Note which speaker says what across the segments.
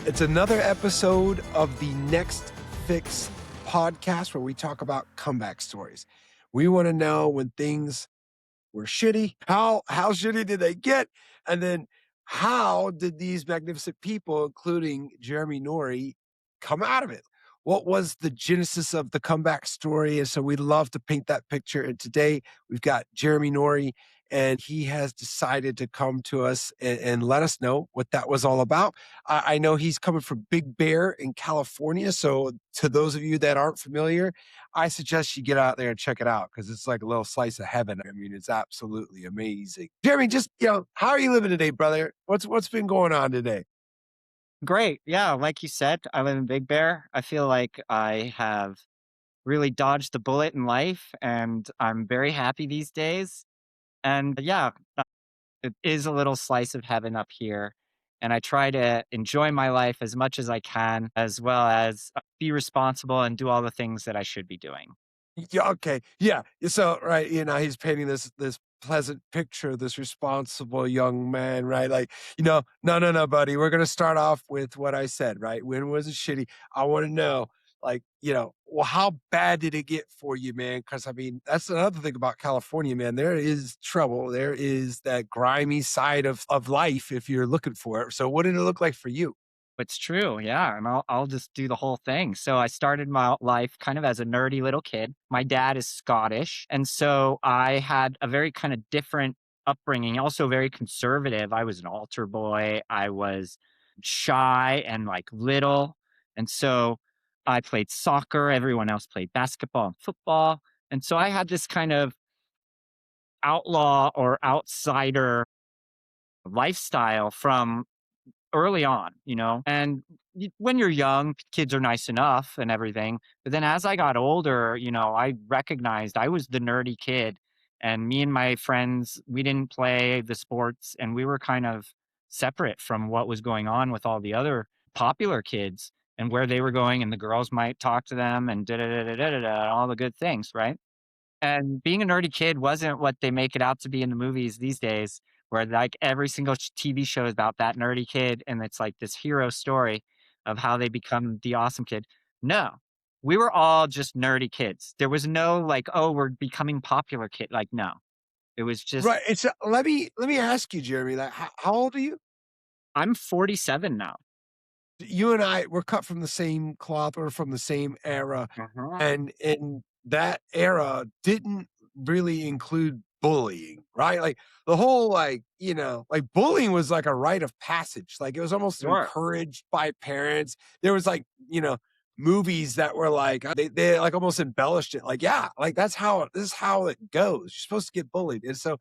Speaker 1: It's another episode of the Next Fix podcast where we talk about comeback stories. We want to know when things were shitty, how shitty did they get? And then how did these magnificent people, including Jeremy Norrie, come out of it? What was the genesis of the comeback story? And so we'd love to paint that picture. And today we've got Jeremy Norrie, and he has decided to come to us and let us know what that was all about. I know he's coming from Big Bear in California. So to those of you that aren't familiar, I suggest you get out there and check it out because it's like a little slice of heaven. I mean, it's absolutely amazing. Jeremy, just how are you living today, brother? What's been going on today?
Speaker 2: Great. Yeah, like you said, I live in Big Bear. I feel like I have really dodged the bullet in life and I'm very happy these days. And yeah, it is a little slice of heaven up here. And I try to enjoy my life as much as I can, as well as be responsible and do all the things that I should be doing.
Speaker 1: Yeah, okay. Yeah. So, right, he's painting this pleasant picture, this responsible young man, right? Like, no, buddy. We're gonna start off with what I said, right? When was it shitty? I want to know, like, well, how bad did it get for you, man? Because I mean, that's another thing about California, man. There is trouble. There is that grimy side of life if you're looking for it. So, what did it look like for you?
Speaker 2: It's true, yeah, and I'll just do the whole thing. So I started my life kind of as a nerdy little kid. My dad is Scottish, and so I had a very kind of different upbringing, also very conservative. I was an altar boy. I was shy and like little, and so I played soccer. Everyone else played basketball and football, and so I had this kind of outlaw or outsider lifestyle from early on, and when you're young, kids are nice enough and everything. But then as I got older, I recognized I was the nerdy kid. And me and my friends, we didn't play the sports and we were kind of separate from what was going on with all the other popular kids and where they were going. And the girls might talk to them and da da da da da da, all the good things, right? And being a nerdy kid wasn't what they make it out to be in the movies these days, where like every single TV show is about that nerdy kid and it's like this hero story of how they become the awesome kid. No, we were all just nerdy kids. There was no like, oh, we're becoming popular kid. Like, no, it was just,
Speaker 1: Right. It's let me ask you, Jeremy. Like, how old are you?
Speaker 2: I'm 47 now.
Speaker 1: You and I were cut from the same cloth or from the same era,
Speaker 2: Uh-huh.
Speaker 1: and that era didn't really include bullying, right? Like the whole like bullying was like a rite of passage. Like it was almost
Speaker 2: Sure.
Speaker 1: encouraged by parents. There was like, movies that were like they like almost embellished it. Like, yeah, like this is how it goes. You're supposed to get bullied. And so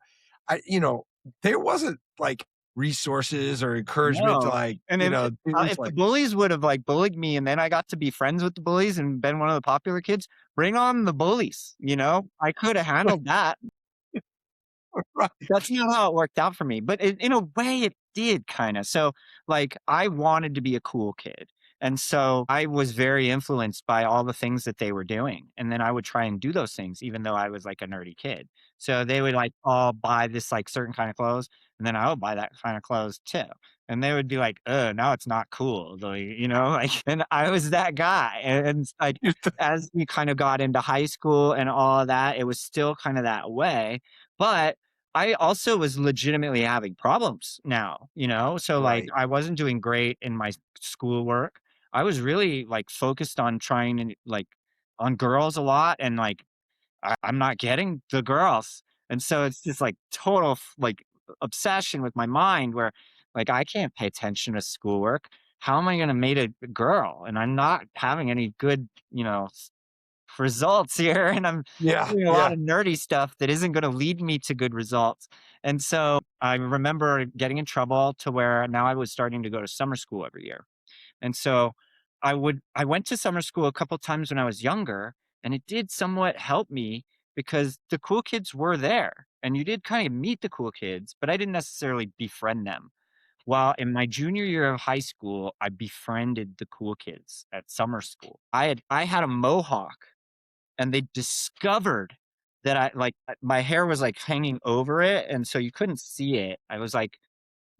Speaker 1: there wasn't like resources or encouragement to
Speaker 2: No.
Speaker 1: like,
Speaker 2: And
Speaker 1: do this
Speaker 2: if the
Speaker 1: like
Speaker 2: bullies would have like bullied me and then I got to be friends with the bullies and been one of the popular kids, bring on the bullies, I could have handled that.
Speaker 1: right.
Speaker 2: That's not how it worked out for me, but in a way it did kinda. So, like, I wanted to be a cool kid, and so I was very influenced by all the things that they were doing, and then I would try and do those things even though I was, like, a nerdy kid. So they would, like, all buy this, like, certain kind of clothes, and then I would buy that kind of clothes too, and they would be like, now it's not cool," like, like, and I was that guy, and, like, as we kind of got into high school and all of that, it was still kinda that way, but I also was legitimately having problems now, So, like,
Speaker 1: Right.
Speaker 2: I wasn't doing great in my schoolwork. I was really, like, focused on trying to, like, on girls a lot, and, like, I'm not getting the girls. And so it's just, like, total like, obsession with my mind where, like, I can't pay attention to schoolwork. How am I gonna meet a girl? And I'm not having any good, results here and I'm
Speaker 1: Yeah,
Speaker 2: doing a lot
Speaker 1: yeah.
Speaker 2: of nerdy stuff that isn't going to lead me to good results. And so I remember getting in trouble to where now I was starting to go to summer school every year. And so I went to summer school a couple times when I was younger and it did somewhat help me because the cool kids were there and you did kind of meet the cool kids, but I didn't necessarily befriend them. While in my junior year of high school, I befriended the cool kids at summer school. I had a mohawk and they discovered that my hair was, like, hanging over it, and so you couldn't see it. I was, like,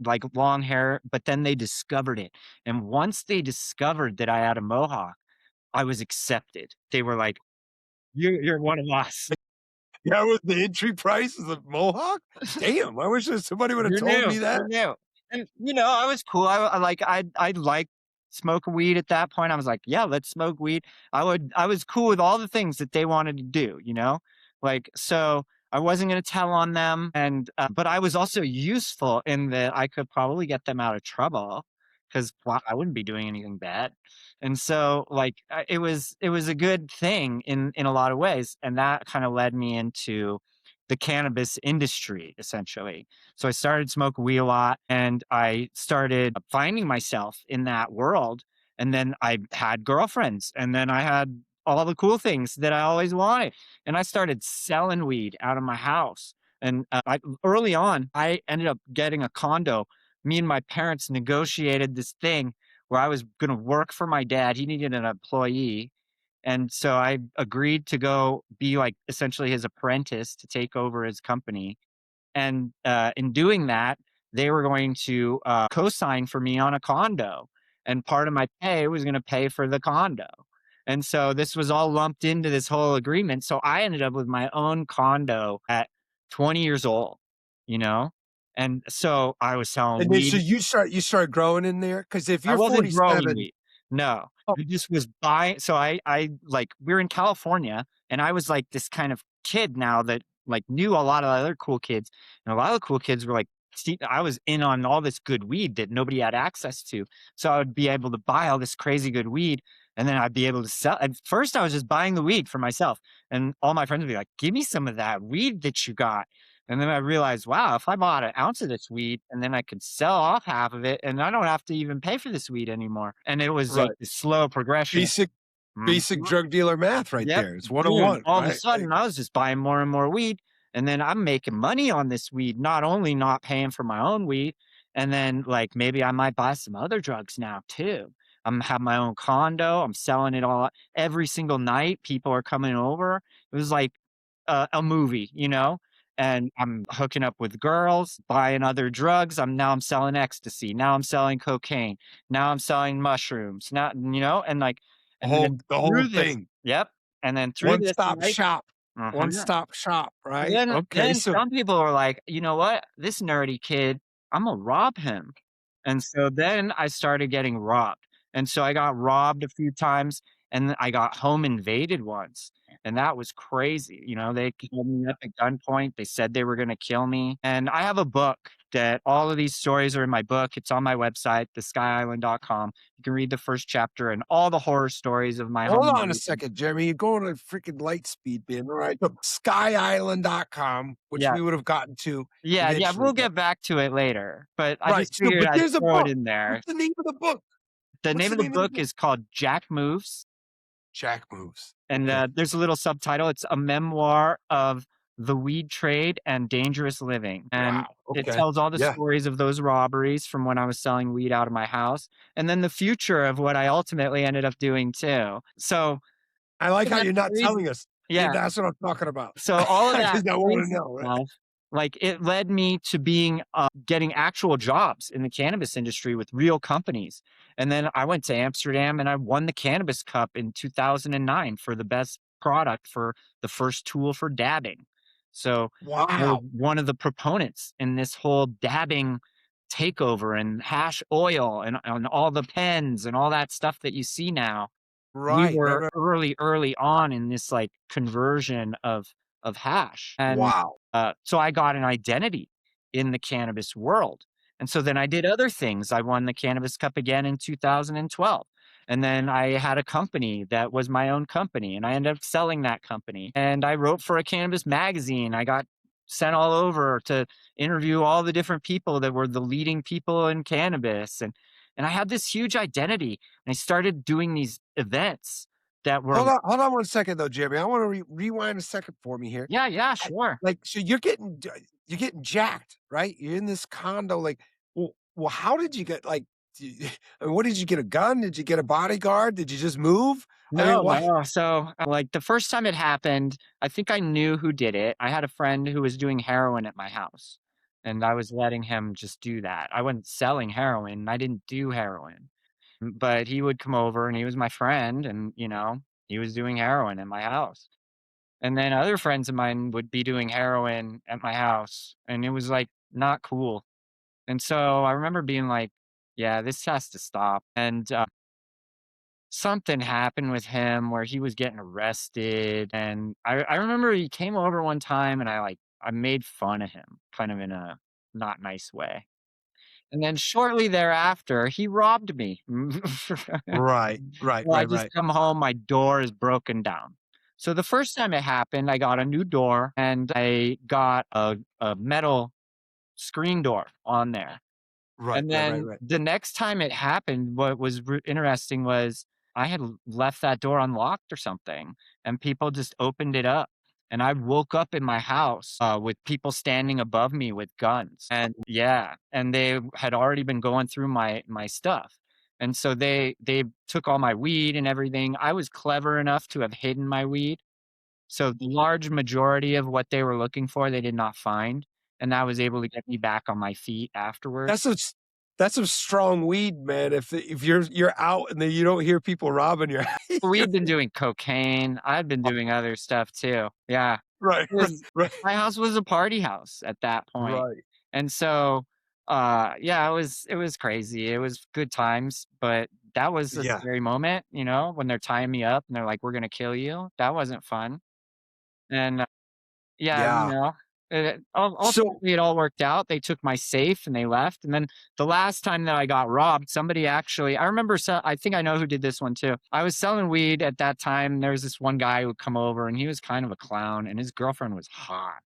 Speaker 2: like long hair, but then they discovered it. And once they discovered that I had a mohawk, I was accepted. They were like, you're one of us.
Speaker 1: Yeah, with the entry price is a mohawk? Damn, I wish that somebody would have
Speaker 2: You're
Speaker 1: told
Speaker 2: new,
Speaker 1: me
Speaker 2: you're
Speaker 1: that.
Speaker 2: new. And, I was cool. I like smoking weed at that point. I was like, "Yeah, let's smoke weed." I was cool with all the things that they wanted to do, you know? Like, so I wasn't gonna tell on them, and, but I was also useful in that I could probably get them out of trouble, 'cause, well, I wouldn't be doing anything bad. And so, like, it was a good thing in a lot of ways, and that kinda led me into the cannabis industry, essentially. So I started smoking weed a lot and I started finding myself in that world. And then I had girlfriends and then I had all the cool things that I always wanted. And I started selling weed out of my house. And early on, I ended up getting a condo. Me and my parents negotiated this thing where I was going to work for my dad. He needed an employee. And so I agreed to go be like essentially his apprentice to take over his company. And in doing that, they were going to co-sign for me on a condo, and part of my pay was going to pay for the condo. And so this was all lumped into this whole agreement. So I ended up with my own condo at 20 years old, you know? And so I was selling
Speaker 1: And then so
Speaker 2: weed.
Speaker 1: you started growing in there? Because if
Speaker 2: I
Speaker 1: you're
Speaker 2: wasn't growing
Speaker 1: 47.
Speaker 2: weed. No.
Speaker 1: Oh,
Speaker 2: I just was buying, so I like, we're in California, and I was like this kind of kid now that, like, knew a lot of other cool kids, and a lot of the cool kids were like, see, I was in on all this good weed that nobody had access to. So I would be able to buy all this crazy good weed, and then I'd be able to sell. At first, I was just buying the weed for myself, and all my friends would be like, "Give me some of that weed that you got." And then I realized, wow, if I bought an ounce of this weed and then I could sell off half of it and I don't have to even pay for this weed anymore. And it was like
Speaker 1: right.
Speaker 2: this slow progression.
Speaker 1: Basic
Speaker 2: Mhm.
Speaker 1: basic drug dealer math right
Speaker 2: Yep.
Speaker 1: there. It's
Speaker 2: Boom.
Speaker 1: 101,
Speaker 2: All of a
Speaker 1: right? Like,
Speaker 2: sudden, I was just buying more and more weed. And then I'm making money on this weed, not only not paying for my own weed. And then, like, maybe I might buy some other drugs now too. I'm have my own condo. I'm selling it all every single night. People are coming over. It was like a movie, you know? And I'm hooking up with girls, buying other drugs. I'm selling ecstasy. Now I'm selling cocaine. Now I'm selling mushrooms. Now, and like, and then
Speaker 1: the whole
Speaker 2: through this,
Speaker 1: thing.
Speaker 2: yep. And then through this
Speaker 1: One-stop
Speaker 2: life,
Speaker 1: shop.
Speaker 2: uh-huh.
Speaker 1: One-stop shop,
Speaker 2: And
Speaker 1: right?
Speaker 2: then
Speaker 1: Okay,
Speaker 2: then
Speaker 1: so
Speaker 2: some people are like, "You know what? This nerdy kid, Imma rob him." And so then I started getting robbed. And so I got robbed a few times, and then I got home invaded once, and that was crazy. They called me up at gunpoint, they said they were gonna kill me, and I have a book that all of these stories are in my book. It's on my website, theskyisland.com. You can read the first chapter and all the horror stories of my
Speaker 1: hold
Speaker 2: home
Speaker 1: on a
Speaker 2: invasion.
Speaker 1: second, Jeremy. You're going at freaking light speed, man. All right. So skyisland.com, which
Speaker 2: Yeah.
Speaker 1: we would have gotten to
Speaker 2: Yeah, yeah,
Speaker 1: eventually.
Speaker 2: we'll
Speaker 1: But
Speaker 2: get back to it later, but I
Speaker 1: right.
Speaker 2: just
Speaker 1: So,
Speaker 2: figured
Speaker 1: but
Speaker 2: I'd
Speaker 1: there's a
Speaker 2: throw it
Speaker 1: book.
Speaker 2: in there.
Speaker 1: What's the name of the book?
Speaker 2: The
Speaker 1: What's
Speaker 2: name
Speaker 1: the
Speaker 2: of the
Speaker 1: name of the
Speaker 2: book
Speaker 1: book?
Speaker 2: is called Jack Moves,
Speaker 1: Jack Moves.
Speaker 2: and,
Speaker 1: Okay.
Speaker 2: there's a little subtitle. It's a memoir of the weed trade and dangerous living, and
Speaker 1: Wow.
Speaker 2: it
Speaker 1: Okay.
Speaker 2: tells all the
Speaker 1: Yeah.
Speaker 2: stories of those robberies from when I was selling weed out of my house, and then the future of what I ultimately ended up doing too. So,
Speaker 1: I like how
Speaker 2: that's
Speaker 1: you're not
Speaker 2: crazy.
Speaker 1: telling us. Yeah,
Speaker 2: Yeah.
Speaker 1: that's what I'm talking about.
Speaker 2: So all of that
Speaker 1: Because I want to
Speaker 2: crazy
Speaker 1: know.
Speaker 2: stuff, like, it led me to getting actual jobs in the cannabis industry with real companies. And then I went to Amsterdam and I won the Cannabis Cup in 2009 for the best product for the first tool for dabbing. So I was
Speaker 1: Wow.
Speaker 2: one of the proponents in this whole dabbing takeover and hash oil and all the pens and all that stuff that you see now. We
Speaker 1: Right. Right.
Speaker 2: were
Speaker 1: Right.
Speaker 2: early on in this, like, conversion of hash, and,
Speaker 1: Wow.
Speaker 2: so I got an identity in the cannabis world, and so then I did other things. I won the Cannabis Cup again in 2012, and then I had a company that was my own company, and I ended up selling that company, and I wrote for a cannabis magazine. I got sent all over to interview all the different people that were the leading people in cannabis, and I had this huge identity, and I started doing these events that were
Speaker 1: Hold on one second though, Jeremy. I want to rewind a second for me here.
Speaker 2: yeah, yeah,
Speaker 1: I
Speaker 2: sure.
Speaker 1: like, so you're getting jacked, right? You're in this condo, like, well, how did you get, like, I mean, what did you get, a gun? Did you get a bodyguard? Did you just move? I mean,
Speaker 2: No,
Speaker 1: what?
Speaker 2: no. So, like, the first time it happened, I think I knew who did it. I had a friend who was doing heroin at my house, and I was letting him just do that. I wasn't selling heroin. I didn't do heroin. But he would come over and he was my friend and, he was doing heroin at my house. And then other friends of mine would be doing heroin at my house, and it was, like, not cool. And so I remember being like, "Yeah, this has to stop." And, something happened with him where he was getting arrested, and I remember he came over one time and I made fun of him, kind of in a not nice way. And then shortly thereafter, he robbed me.
Speaker 1: Right, right,
Speaker 2: Well, I
Speaker 1: right,
Speaker 2: just
Speaker 1: right,
Speaker 2: come home, my door is broken down. So the first time it happened, I got a new door and I got a metal screen door on there.
Speaker 1: right,
Speaker 2: And
Speaker 1: right, right,
Speaker 2: then
Speaker 1: right.
Speaker 2: the next time it happened, what was interesting was I had left that door unlocked or something, and people just opened it up. And I woke up in my house with people standing above me with guns, and yeah, and they had already been going through my stuff, and so they took all my weed and everything. I was clever enough to have hidden my weed, so the large majority of what they were looking for, they did not find, and that was able to get me back on my feet afterwards.
Speaker 1: That's some s that's some strong weed, man. If you're out and then you don't hear people robbing your you're
Speaker 2: We'd been doing cocaine. I'd been doing other stuff too. Yeah.
Speaker 1: right,
Speaker 2: It
Speaker 1: right,
Speaker 2: was
Speaker 1: right,
Speaker 2: my house was a party house at that point.
Speaker 1: right.
Speaker 2: And so, yeah, it was crazy. It was good times, but that was a
Speaker 1: Yeah,
Speaker 2: scary moment, when they're tying me up and they're like, "We're gonna kill you." That wasn't fun. And yeah,
Speaker 1: yeah. So
Speaker 2: ultimately, it all worked out. They took my safe and they left, and then the last time that I got robbed, somebody actually I remember I think I know who did this one too. I was selling weed at that time, there was this one guy who would come over, and he was kind of a clown, and his girlfriend was hot.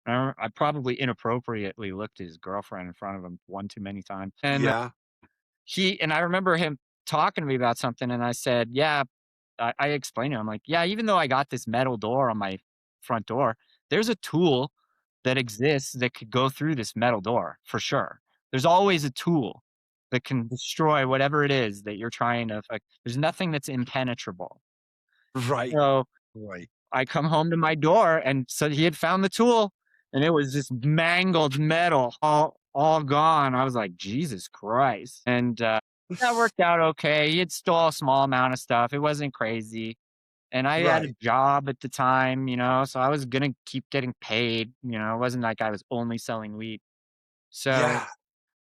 Speaker 2: I probably inappropriately looked at his girlfriend in front of him one too many times, and
Speaker 1: yeah,
Speaker 2: I remember him talking to me about something, and I said, "Yeah." I explained to him, like, "Yeah, even though I got this metal door on my front door, there's a tool that exists that could go through this metal door for sure. There's always a tool that can destroy whatever it is that you're trying to affect. There's nothing that's impenetrable."
Speaker 1: right,
Speaker 2: So
Speaker 1: right.
Speaker 2: I come home to my door, and so he had found the tool, and it was just mangled metal, all gone. I was like, "Jesus Christ." And, that worked out okay. He had stole a small amount of stuff. It wasn't crazy. And I had a
Speaker 1: Right.
Speaker 2: job at the time, so I was gonna keep getting paid, it wasn't like I was only selling weed. So
Speaker 1: Yeah.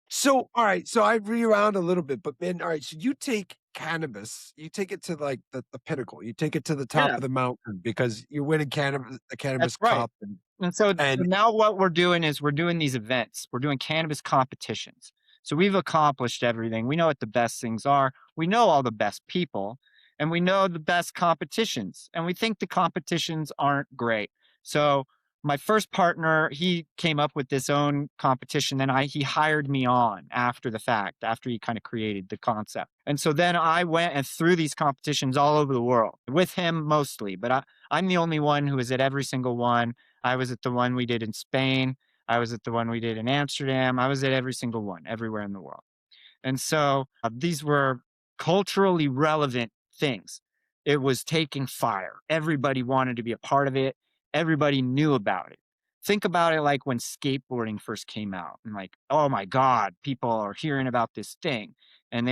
Speaker 1: So, all right, so I rewound a little bit, but man, all right, so you take cannabis, you take it to like the pinnacle, you take it to the top
Speaker 2: yeah,
Speaker 1: of the mountain because you're winning the
Speaker 2: that's
Speaker 1: cannabis
Speaker 2: right.
Speaker 1: cup
Speaker 2: And so
Speaker 1: and
Speaker 2: now what we're doing is we're doing these events. We're doing cannabis competitions. So we've accomplished everything. We know what the best things are. We know all the best people, and we know the best competitions. And we think the competitions aren't great. So my first partner, he came up with this own competition. Then he hired me on after the fact, after he kind of created the concept. And so then I went and through these competitions all over the world with him mostly, but I'm the only one who is at every single one. I was at the one we did in Spain. I was at the one we did in Amsterdam. I was at every single one, everywhere in the world. And so these were culturally relevant things. It was taking fire. Everybody wanted to be a part of it. Everybody knew about it. Think about it like when skateboarding first came out and like, oh my God, people are hearing about this thing. And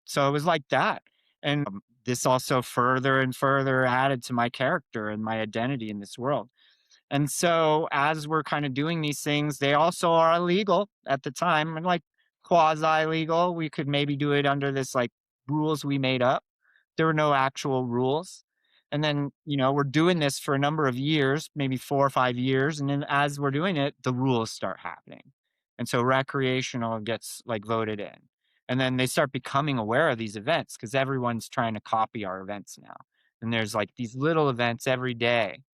Speaker 2: so it was like that. And this also further and further added to my character and my identity in this world. And so as we're kind of doing these things, they also are illegal at the time, and like quasi legal. We could maybe do it under this like rules we made up. There were no actual rules. And then, we're doing this for a number of years, maybe 4 or 5 years. And then as we're doing it, the rules start happening. And so recreational gets like voted in. And then they start becoming aware of these events because everyone's trying to copy our events now. And there's like these little events every day,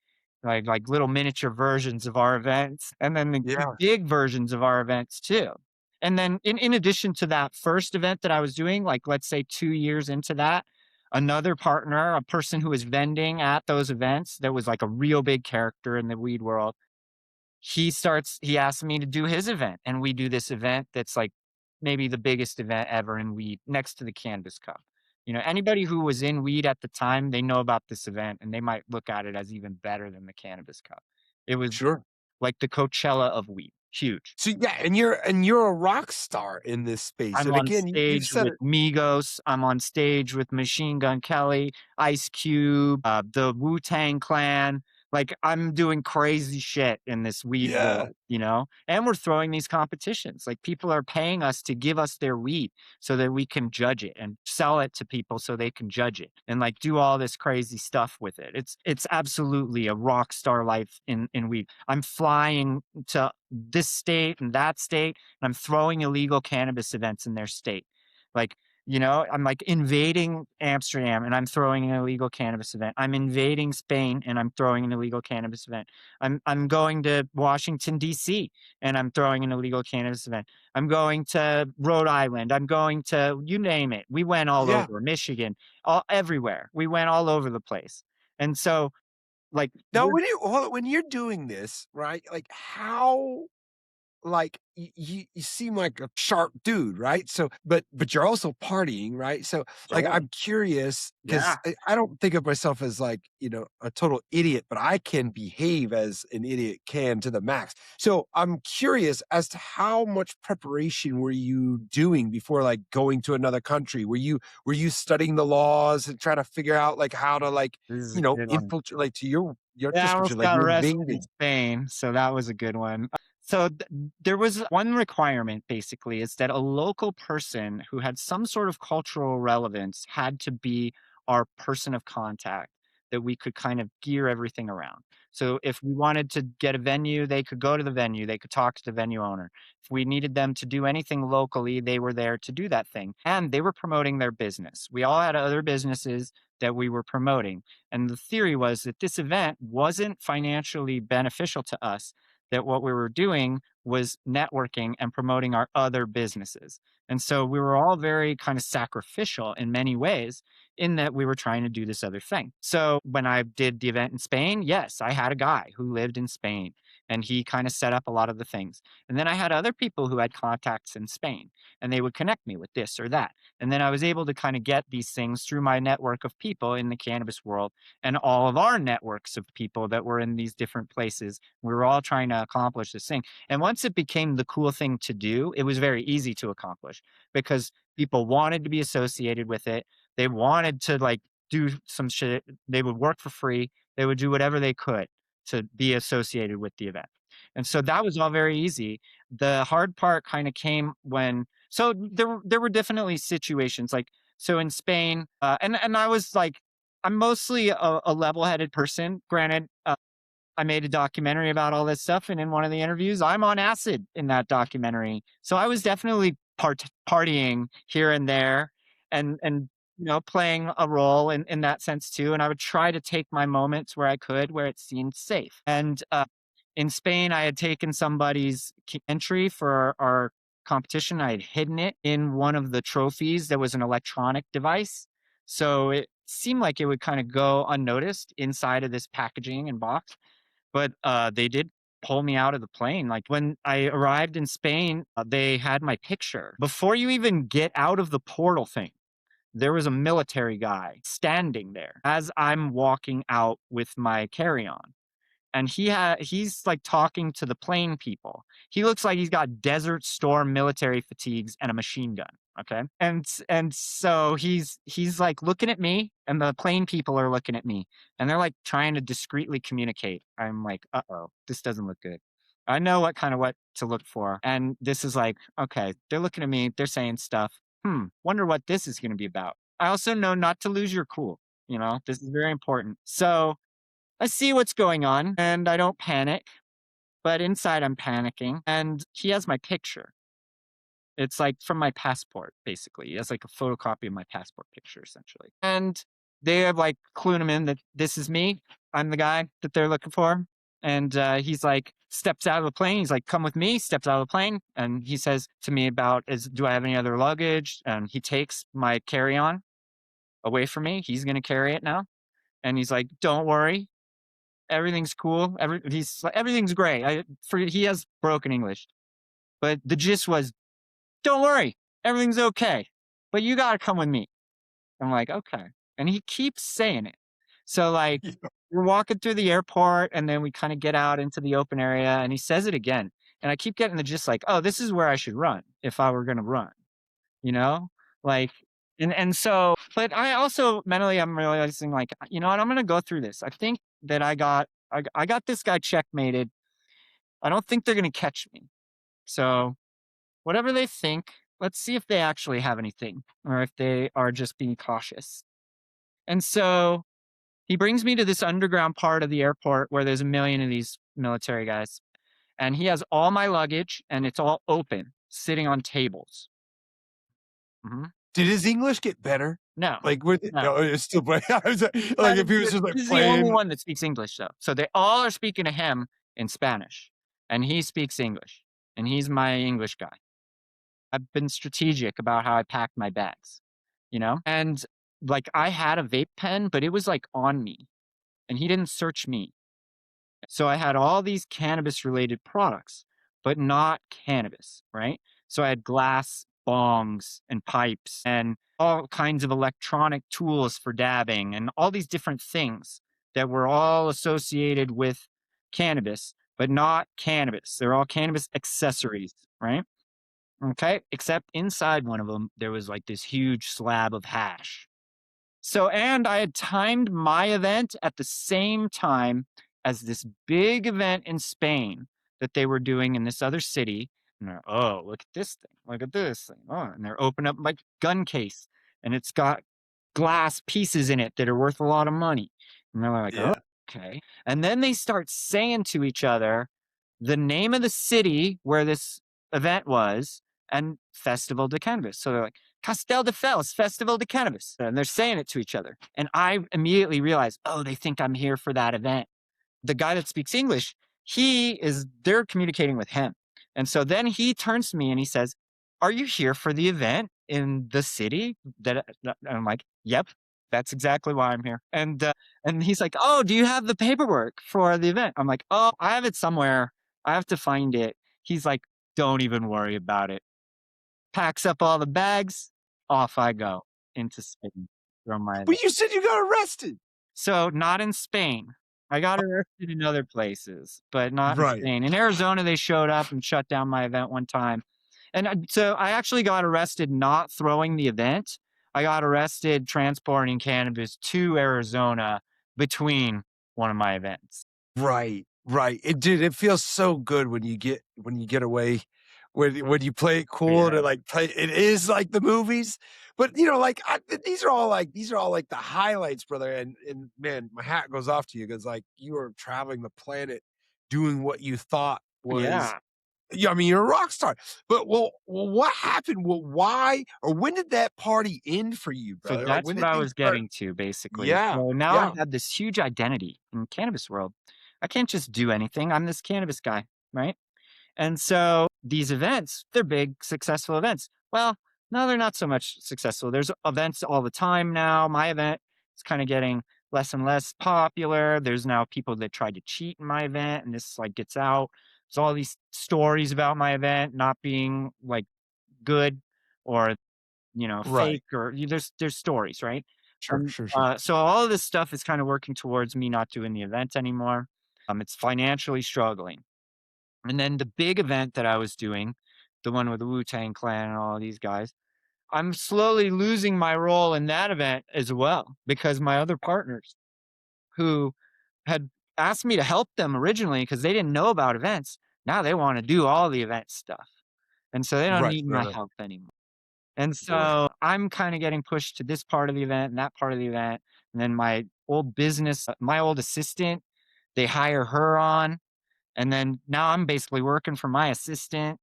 Speaker 2: like little miniature versions of our events, and then the
Speaker 1: yeah,
Speaker 2: big versions of our events too. And then in addition to that first event that I was doing, like let's say 2 years into that, another partner, a person who was vending at those events that was like a real big character in the weed world, he asked me to do his event, and we do this event that's like maybe the biggest event ever in weed next to the Cannabis Cup. Anybody who was in weed at the time, they know about this event and they might look at it as even better than the Cannabis Cup. It was
Speaker 1: sure.
Speaker 2: like the Coachella of weed. huge.
Speaker 1: So yeah, and you're a rock star in this space.
Speaker 2: I'm
Speaker 1: And
Speaker 2: on
Speaker 1: again, you've
Speaker 2: stage
Speaker 1: said
Speaker 2: with
Speaker 1: it.
Speaker 2: Migos. I'm on stage with Machine Gun Kelly, Ice Cube, the Wu-Tang Clan. Like, I'm doing crazy shit in this weed
Speaker 1: Yeah.
Speaker 2: world, you know? And we're throwing these competitions. Like, people are paying us to give us their weed so that we can judge it and sell it to people so they can judge it and like do all this crazy stuff with it. It's absolutely a rock star life in weed. I'm flying to this state and that state, and I'm throwing illegal cannabis events in their state. Like, I'm like invading Amsterdam and I'm throwing an illegal cannabis event. I'm invading Spain and I'm throwing an illegal cannabis event. I'm going to Washington, D.C. and I'm throwing an illegal cannabis event. I'm going to Rhode Island. I'm going to you name it. We went all
Speaker 1: Yeah.
Speaker 2: over Michigan, all everywhere. We went all over the place. And so like
Speaker 1: Now,
Speaker 2: we're
Speaker 1: when you're doing this, right? Like how like you seem like a sharp dude, right? So, but you're also partying, right? So, like,
Speaker 2: sure.
Speaker 1: I'm curious
Speaker 2: Yeah.
Speaker 1: because I don't think of myself as like a total idiot, but I can behave as an idiot can to the max. So, I'm curious as to how much preparation were you doing before like going to another country? Were you studying the laws and trying to figure out like how to like
Speaker 2: This is a good one.
Speaker 1: infiltrate like to your
Speaker 2: Yeah, I
Speaker 1: description,
Speaker 2: almost
Speaker 1: like
Speaker 2: got
Speaker 1: you're
Speaker 2: arrested in
Speaker 1: invading?
Speaker 2: Spain, so that was a good one. So there was one requirement basically is that a local person who had some sort of cultural relevance had to be our person of contact that we could kind of gear everything around. So if we wanted to get a venue, they could go to the venue, they could talk to the venue owner. If we needed them to do anything locally, they were there to do that thing. And they were promoting their business. We all had other businesses that we were promoting. And the theory was that this event wasn't financially beneficial to us, that what we were doing was networking and promoting our other businesses. And so we were all very kind of sacrificial in many ways in that we were trying to do this other thing. So when I did the event in Spain, yes, I had a guy who lived in Spain and he kind of set up a lot of the things. And then I had other people who had contacts in Spain and they would connect me with this or that. And then I was able to kind of get these things through my network of people in the cannabis world and all of our networks of people that were in these different places. We were all trying to accomplish this thing. And once it became the cool thing to do, it was very easy to accomplish because people wanted to be associated with it. They wanted to like do some shit. They would work for free. They would do whatever they could to be associated with the event. And so that was all very easy. The hard part kind of came when there were definitely situations like so in Spain and I was like I'm mostly a level-headed person. Granted, I made a documentary about all this stuff, and in one of the interviews, I'm on acid in that documentary. So I was definitely partying here and there, and playing a role in that sense too. And I would try to take my moments where I could, where it seemed safe. And in Spain, I had taken somebody's entry for our competition. I had hidden it in one of the trophies that was an electronic device. So it seemed like it would kind of go unnoticed inside of this packaging and box. But they did pull me out of the plane. Like when I arrived in Spain, they had my picture. Before you even get out of the portal thing, there was a military guy standing there as I'm walking out with my carry-on and he's like talking to the plane people. He looks like he's got Desert Storm military fatigues and a machine gun. Okay. And so he's like looking at me and the plane people are looking at me and they're like trying to discreetly communicate. I'm like, uh-oh, this doesn't look good. I know what to look for. And this is like, okay, they're looking at me, they're saying stuff. Wonder what this is gonna be about. I also know not to lose your cool. This is very important. So I see what's going on and I don't panic, but inside I'm panicking. And he has my picture. It's like from my passport, basically. He has like a photocopy of my passport picture, essentially. And they have like clued him in that this is me. I'm the guy that they're looking for. And he's like, steps out of the plane. He's like, come with me, steps out of the plane. And he says to me do I have any other luggage? And he takes my carry on away from me. He's going to carry it now. And he's like, don't worry, everything's cool. Everything's great. He has broken English, but the gist was, don't worry, everything's okay. But you gotta come with me. I'm like, okay. And he keeps saying it. So like
Speaker 1: Yeah.
Speaker 2: we're walking through the airport and then we kind of get out into the open area and he says it again. And I keep getting the gist like, oh, this is where I should run if I were going to run, you know? Like, and so, but I also mentally, I'm realizing like, you know what, I'm going to go through this. I think that I got this guy checkmated. I don't think they're going to catch me. So whatever they think, let's see if they actually have anything or if they are just being cautious. And so he brings me to this underground part of the airport where there's a million of these military guys. And he has all my luggage and it's all open, sitting on tables. Mhm.
Speaker 1: Did his English get better?
Speaker 2: No,
Speaker 1: Like, with
Speaker 2: no.
Speaker 1: no, it's still like,
Speaker 2: That
Speaker 1: if he was
Speaker 2: is
Speaker 1: just, like,
Speaker 2: this is the only
Speaker 1: playing.
Speaker 2: one that speaks English, though. So they all are speaking to him in Spanish, and he speaks English, and he's my English guy. I've been strategic about how I packed my bags, you know? And, like, I had a vape pen, but it was, like, on me, and he didn't search me. So I had all these cannabis related products, but not cannabis, right? So I had glass bongs and pipes and all kinds of electronic tools for dabbing and all these different things that were all associated with cannabis, but not cannabis. They're all cannabis accessories, right? Okay. Except inside one of them, there was like this huge slab of hash. So, and I had timed my event at the same time as this big event in Spain that they were doing in this other city. And they're, oh, look at this thing. Look at this thing. Oh, and they're opening up my gun case and it's got glass pieces in it that are worth a lot of money. And they're like, oh,
Speaker 1: Yeah.
Speaker 2: okay. And then they start saying to each other the name of the city where this event was and Festival de Cannabis. So they're like, Castel de Fels, Festival de Cannabis. And they're saying it to each other. And I immediately realized, oh, they think I'm here for that event. The guy that speaks English, they're communicating with him. And so then he turns to me and he says, are you here for the event in the city? And I'm like, yep, that's exactly why I'm here. And he's like, oh, do you have the paperwork for the event? I'm like, oh, I have it somewhere. I have to find it. He's like, don't even worry about it. Packs up all the bags, off I go into Spain from my event.
Speaker 1: But you said you got arrested.
Speaker 2: So, not in Spain. I got arrested in other places, but not in
Speaker 1: Right.
Speaker 2: Spain. In Arizona, they showed up and shut down my event one time. And so I actually got arrested not throwing the event. I got arrested transporting cannabis to Arizona between one of my events.
Speaker 1: Right, right. It feels so good when you get away, when you play it cool
Speaker 2: Yeah.
Speaker 1: to, like, play it is like the movies, but, like, these are all, like, the highlights, brother, and man, my hat goes off to you because, like, you are traveling the planet doing what you thought was.
Speaker 2: Yeah.
Speaker 1: Yeah, I mean, you're a rock star, but, what happened? Well, why or when did that party end for you,
Speaker 2: So
Speaker 1: brother? Like,
Speaker 2: that's
Speaker 1: when
Speaker 2: what
Speaker 1: did
Speaker 2: I
Speaker 1: things
Speaker 2: was
Speaker 1: start?
Speaker 2: getting to basically.
Speaker 1: Yeah,
Speaker 2: So now I
Speaker 1: yeah,
Speaker 2: have this huge identity in the cannabis world. I can't just do anything. I'm this cannabis guy, right? And so these events, they're big, successful events. Well, no, they're not so much successful. There's events all the time now. My event is kind of getting less and less popular. There's now people that tried to cheat in my event, and this like gets out. There's all these stories about my event not being like good or
Speaker 1: right.
Speaker 2: fake or there's stories, right?
Speaker 1: Sure, sure, sure.
Speaker 2: So all of this stuff is kind of working towards me not doing the event anymore. It's financially struggling. And then the big event that I was doing, the one with the Wu-Tang Clan and all of these guys, I'm slowly losing my role in that event as well because my other partners who had asked me to help them originally because they didn't know about events, now they want to do all the event stuff. And so they don't
Speaker 1: Right,
Speaker 2: need
Speaker 1: right,
Speaker 2: my
Speaker 1: right,
Speaker 2: help anymore. And
Speaker 1: right.
Speaker 2: so I'm kind of getting pushed to this part of the event and that part of the event. And then my old business, my old assistant, they hire her on. And then now I'm basically working for my assistant.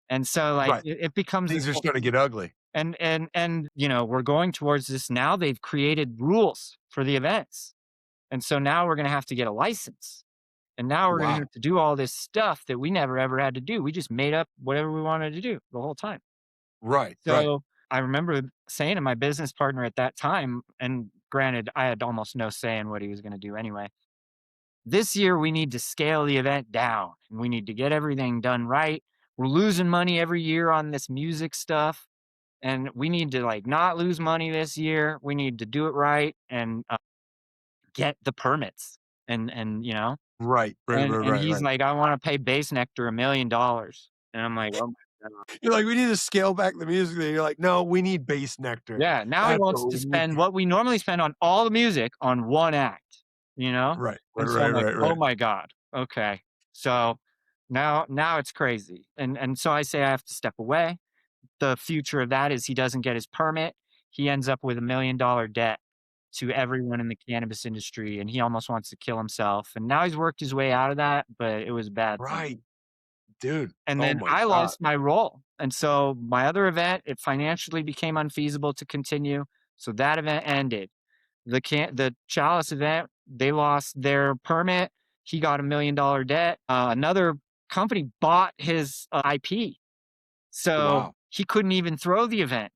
Speaker 2: And so like
Speaker 1: Right.
Speaker 2: it becomes this
Speaker 1: Things are starting to get ugly.
Speaker 2: and we're going towards this now. They've created rules for the events. And so now we're gonna have to get a license. And now we're gonna
Speaker 1: Wow.
Speaker 2: have to do all this stuff that we never ever had to do. We just made up whatever we wanted to do the whole time.
Speaker 1: Right, right.
Speaker 2: So I remember saying to my business partner at that time, and granted, I had almost no say in what he was going to do anyway. This year, we need to scale the event down and we need to get everything done right. We're losing money every year on this music stuff. And we need to like not lose money this year. We need to do it right and get the permits and
Speaker 1: Right, right, right,
Speaker 2: And
Speaker 1: right,
Speaker 2: he's
Speaker 1: right.
Speaker 2: like, "I wanna pay Base Nectar $1,000,000." And I'm like, "Oh my god."
Speaker 1: You're like, "We need to scale back the music," and you're like, "No, we need bass nectar.
Speaker 2: Yeah, now he
Speaker 1: That's
Speaker 2: wants
Speaker 1: what
Speaker 2: to
Speaker 1: we need."
Speaker 2: spend what we normally spend on all the music on 1 act, you know?
Speaker 1: Right, right,
Speaker 2: And so
Speaker 1: right,
Speaker 2: I'm like,
Speaker 1: right,
Speaker 2: "Oh
Speaker 1: right.
Speaker 2: my god, okay." So now it's crazy. And so I say I have to step away. The future of that is he doesn't get his permit. He ends up with $1,000,000 debt to everyone in the cannabis industry, and he almost wants to kill himself. And now he's worked his way out of that, but it was a bad thing.
Speaker 1: Right, dude.
Speaker 2: And
Speaker 1: Oh
Speaker 2: then
Speaker 1: my
Speaker 2: I
Speaker 1: god.
Speaker 2: lost my role. And so my other event, it financially became unfeasible to continue. So that event ended. The Chalice event, they lost their permit. He got $1,000,000 debt. Another company bought his IP. So
Speaker 1: Wow.
Speaker 2: he couldn't even throw the event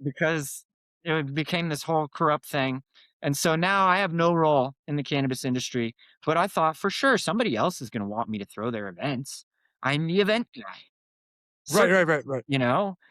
Speaker 2: because it became this whole corrupt thing. And so now I have no role in the cannabis industry. But I thought for sure somebody else is going to want me to throw their events. I'm the event guy.
Speaker 1: Right,
Speaker 2: Certain,
Speaker 1: right, right, right,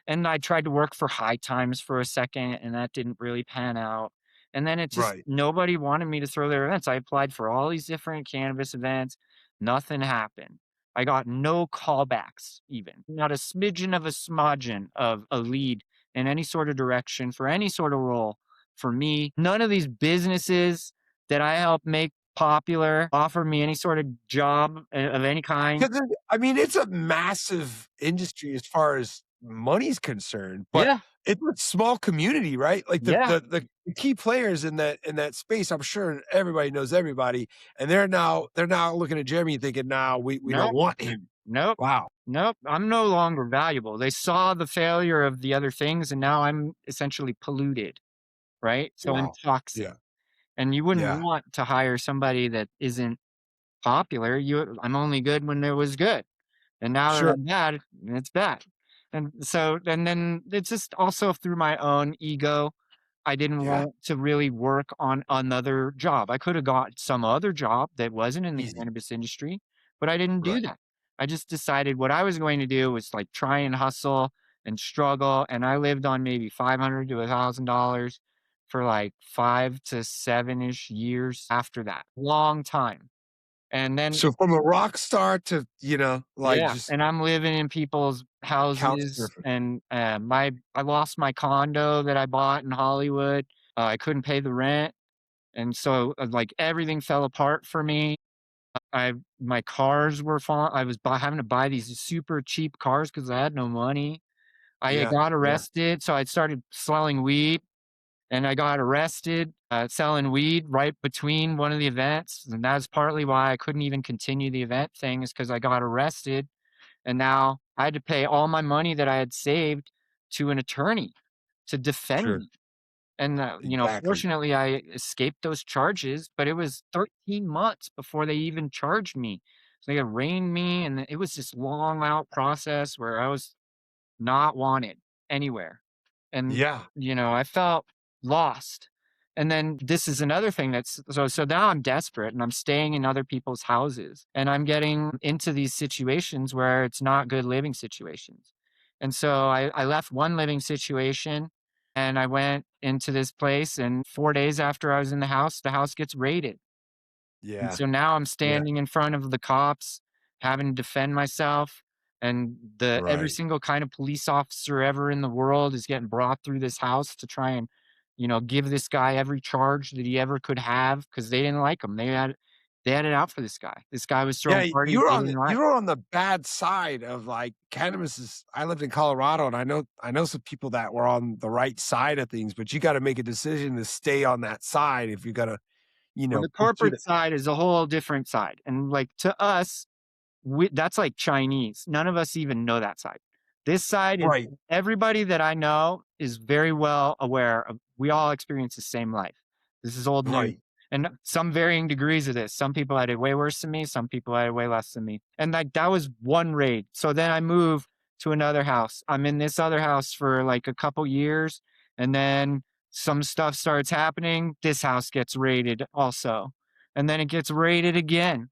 Speaker 2: and I tried to work for High Times for a second, and that didn't really pan out. And then it just
Speaker 1: right.
Speaker 2: nobody wanted me to throw their events. I applied for all these different cannabis events, nothing happened. I got no callbacks, even not a smidgen of a smudgen of a lead in any sort of direction for any sort of role for me. None of these businesses that I helped make popular offer me any sort of job of any kind.
Speaker 1: 'Cause I mean, it's a massive industry as far as money's concerned, but
Speaker 2: Yeah,
Speaker 1: it's a small community, right? Like
Speaker 2: yeah,
Speaker 1: the key players in that space, I'm sure everybody knows everybody, and they're now looking at Jeremy thinking, "No, we
Speaker 2: no.
Speaker 1: don't want him."
Speaker 2: Nope.
Speaker 1: Wow.
Speaker 2: Nope. I'm no longer valuable. They saw the failure of the other things, and now I'm essentially polluted, right? So I'm
Speaker 1: Wow.
Speaker 2: toxic.
Speaker 1: Yeah.
Speaker 2: And you wouldn't
Speaker 1: Yeah.
Speaker 2: want to hire somebody that isn't popular. I'm only good when it was good. And now that
Speaker 1: Sure.
Speaker 2: I'm bad, it's bad. And so, and then it's just also through my own ego. I didn't
Speaker 1: Yeah.
Speaker 2: want to really work on another job. I could have got some other job that wasn't in the
Speaker 1: Easy.
Speaker 2: cannabis industry, but I didn't do
Speaker 1: Right.
Speaker 2: that. I just decided what I was going to do was like try and hustle and struggle. And I lived on maybe 500 to $1,000 for like 5 to 7-ish years after that. Long time. And then
Speaker 1: So from a rock star to, like
Speaker 2: yeah,
Speaker 1: just
Speaker 2: and I'm living in people's
Speaker 1: couch
Speaker 2: houses,
Speaker 1: surfing.
Speaker 2: and, I lost my condo that I bought in Hollywood. I couldn't pay the rent, and so, like, everything fell apart for me. My cars were falling. I was having to buy these super cheap cars because I had no money. I
Speaker 1: Yeah.
Speaker 2: got
Speaker 1: Yeah.
Speaker 2: arrested, so I started selling weed, and I got arrested, selling weed right between one of the events, and that's partly why I couldn't even continue the event thing is because I got arrested. And now I had to pay all my money that I had saved to an attorney to defend
Speaker 1: Sure.
Speaker 2: me. And,
Speaker 1: Exactly.
Speaker 2: fortunately, I escaped those charges, but it was 13 months before they even charged me. So they arraigned me, and it was this long out process where I was not wanted anywhere. And,
Speaker 1: Yeah.
Speaker 2: I felt lost. And then this is another thing so now I'm desperate and I'm staying in other people's houses and I'm getting into these situations where it's not good living situations. And so I left one living situation and I went into this place, and 4 days after I was in the house gets raided. And
Speaker 1: Yeah.
Speaker 2: so now I'm
Speaker 1: Yeah.
Speaker 2: standing in front of the cops, having to defend myself, and the every
Speaker 1: Right.
Speaker 2: single kind of police officer ever in the world is getting brought through this house to try and, give this guy every charge that he ever could have because they didn't like him. They had it out for this guy. This guy was
Speaker 1: Yeah,
Speaker 2: throwing parties they didn't
Speaker 1: you
Speaker 2: like.
Speaker 1: were on the bad side of, like, cannabis is I lived in Colorado, and I know some people that were on the right side of things, but you gotta make a decision to stay on that side if you're gonna,
Speaker 2: Well, the
Speaker 1: pursue
Speaker 2: corporate
Speaker 1: it.
Speaker 2: side is a whole different side, and, like, to us, that's like Chinese. None of us even know that side. This side is
Speaker 1: Right,
Speaker 2: everybody that I know is very well aware of we all experience the same life. This is old news.
Speaker 1: right.
Speaker 2: And some varying degrees of this. Some people had it way worse than me, some people had it way less than me. And like that was one raid. So then I move to another house. I'm in this other house for like a couple years, and then some stuff starts happening. This house gets raided also. And then it gets raided again,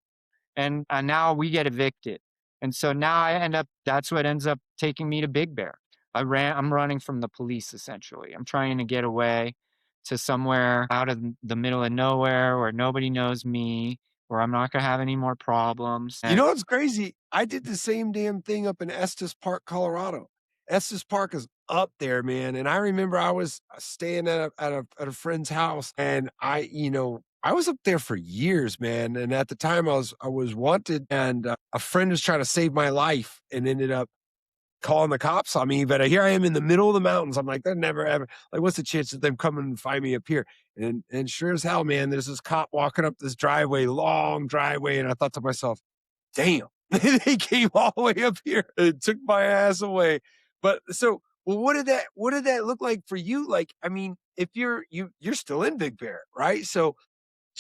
Speaker 2: and now we get evicted. And so now that's what ends up taking me to Big Bear. I'm running from the police essentially. I'm trying to get away to somewhere out of the middle of nowhere where nobody knows me, where I'm not gonna have any more problems.
Speaker 1: You
Speaker 2: And
Speaker 1: know what's crazy? I did the same damn thing up in Estes Park, Colorado. Estes Park is up there, man, and I remember I was, staying at a friend's house, and I was up there for years, man, and at the time, I was wanted, and, a friend was trying to save my life and ended up calling the cops on me, but here I am in the middle of the mountains. I'm like, "They're never ever like, what's the chance of them coming and find me up here?" And sure as hell, man, there's this cop walking up this driveway, long driveway, and I thought to myself, damn, they came all the way up here and took my ass away. But so, well, what did that look like for you? Like, I mean, if you're still in Big Bear, right? So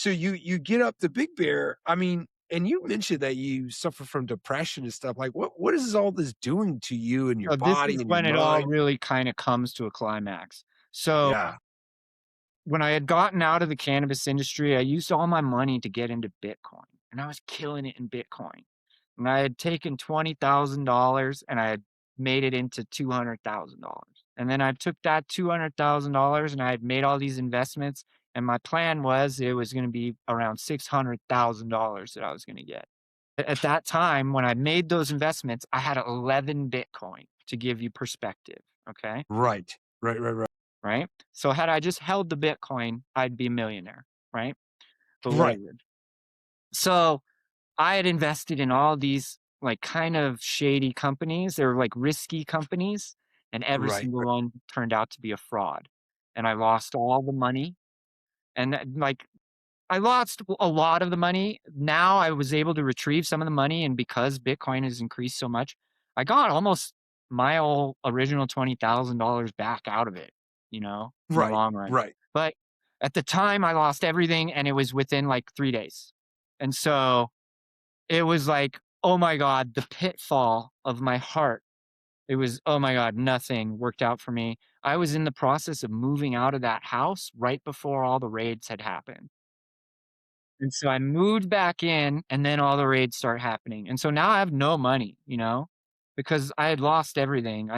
Speaker 1: you get up to Big Bear. I mean, and you mentioned that you suffer from depression and stuff. Like, what is all this doing to you and your
Speaker 2: so this
Speaker 1: body
Speaker 2: is
Speaker 1: and your
Speaker 2: when it all
Speaker 1: mind?
Speaker 2: really kind of comes to a climax. So
Speaker 1: Yeah,
Speaker 2: when I had gotten out of the cannabis industry, I used all my money to get into Bitcoin, and I was killing it in Bitcoin. And I had taken $20,000 and I had made it into $200,000. And then I took that $200,000 and I had made all these investments. And my plan was it was going to be around $600,000 that I was going to get. At that time, when I made those investments, I had 11 Bitcoin to give you perspective. Okay.
Speaker 1: right, right,
Speaker 2: Right. So had I just held the Bitcoin, I'd be a millionaire. Right. But
Speaker 1: right,
Speaker 2: whatever. So I had invested in all these like kind of shady companies. They were like risky companies, and every
Speaker 1: right,
Speaker 2: single
Speaker 1: right,
Speaker 2: one turned out to be a fraud. And I lost all the money. And like I lost a lot of the money. Now I was able to retrieve some of the money. And because Bitcoin has increased so much, I got almost my whole original $20,000 back out of it, in the
Speaker 1: right,
Speaker 2: long run.
Speaker 1: right.
Speaker 2: But at the time, I lost everything and it was within like 3 days. And so it was like, "Oh my god," the pitfall of my heart. It was, "Oh my god," nothing worked out for me. I was in the process of moving out of that house right before all the raids had happened. And so I moved back in, and then all the raids start happening. And so now I have no money, because I had lost everything.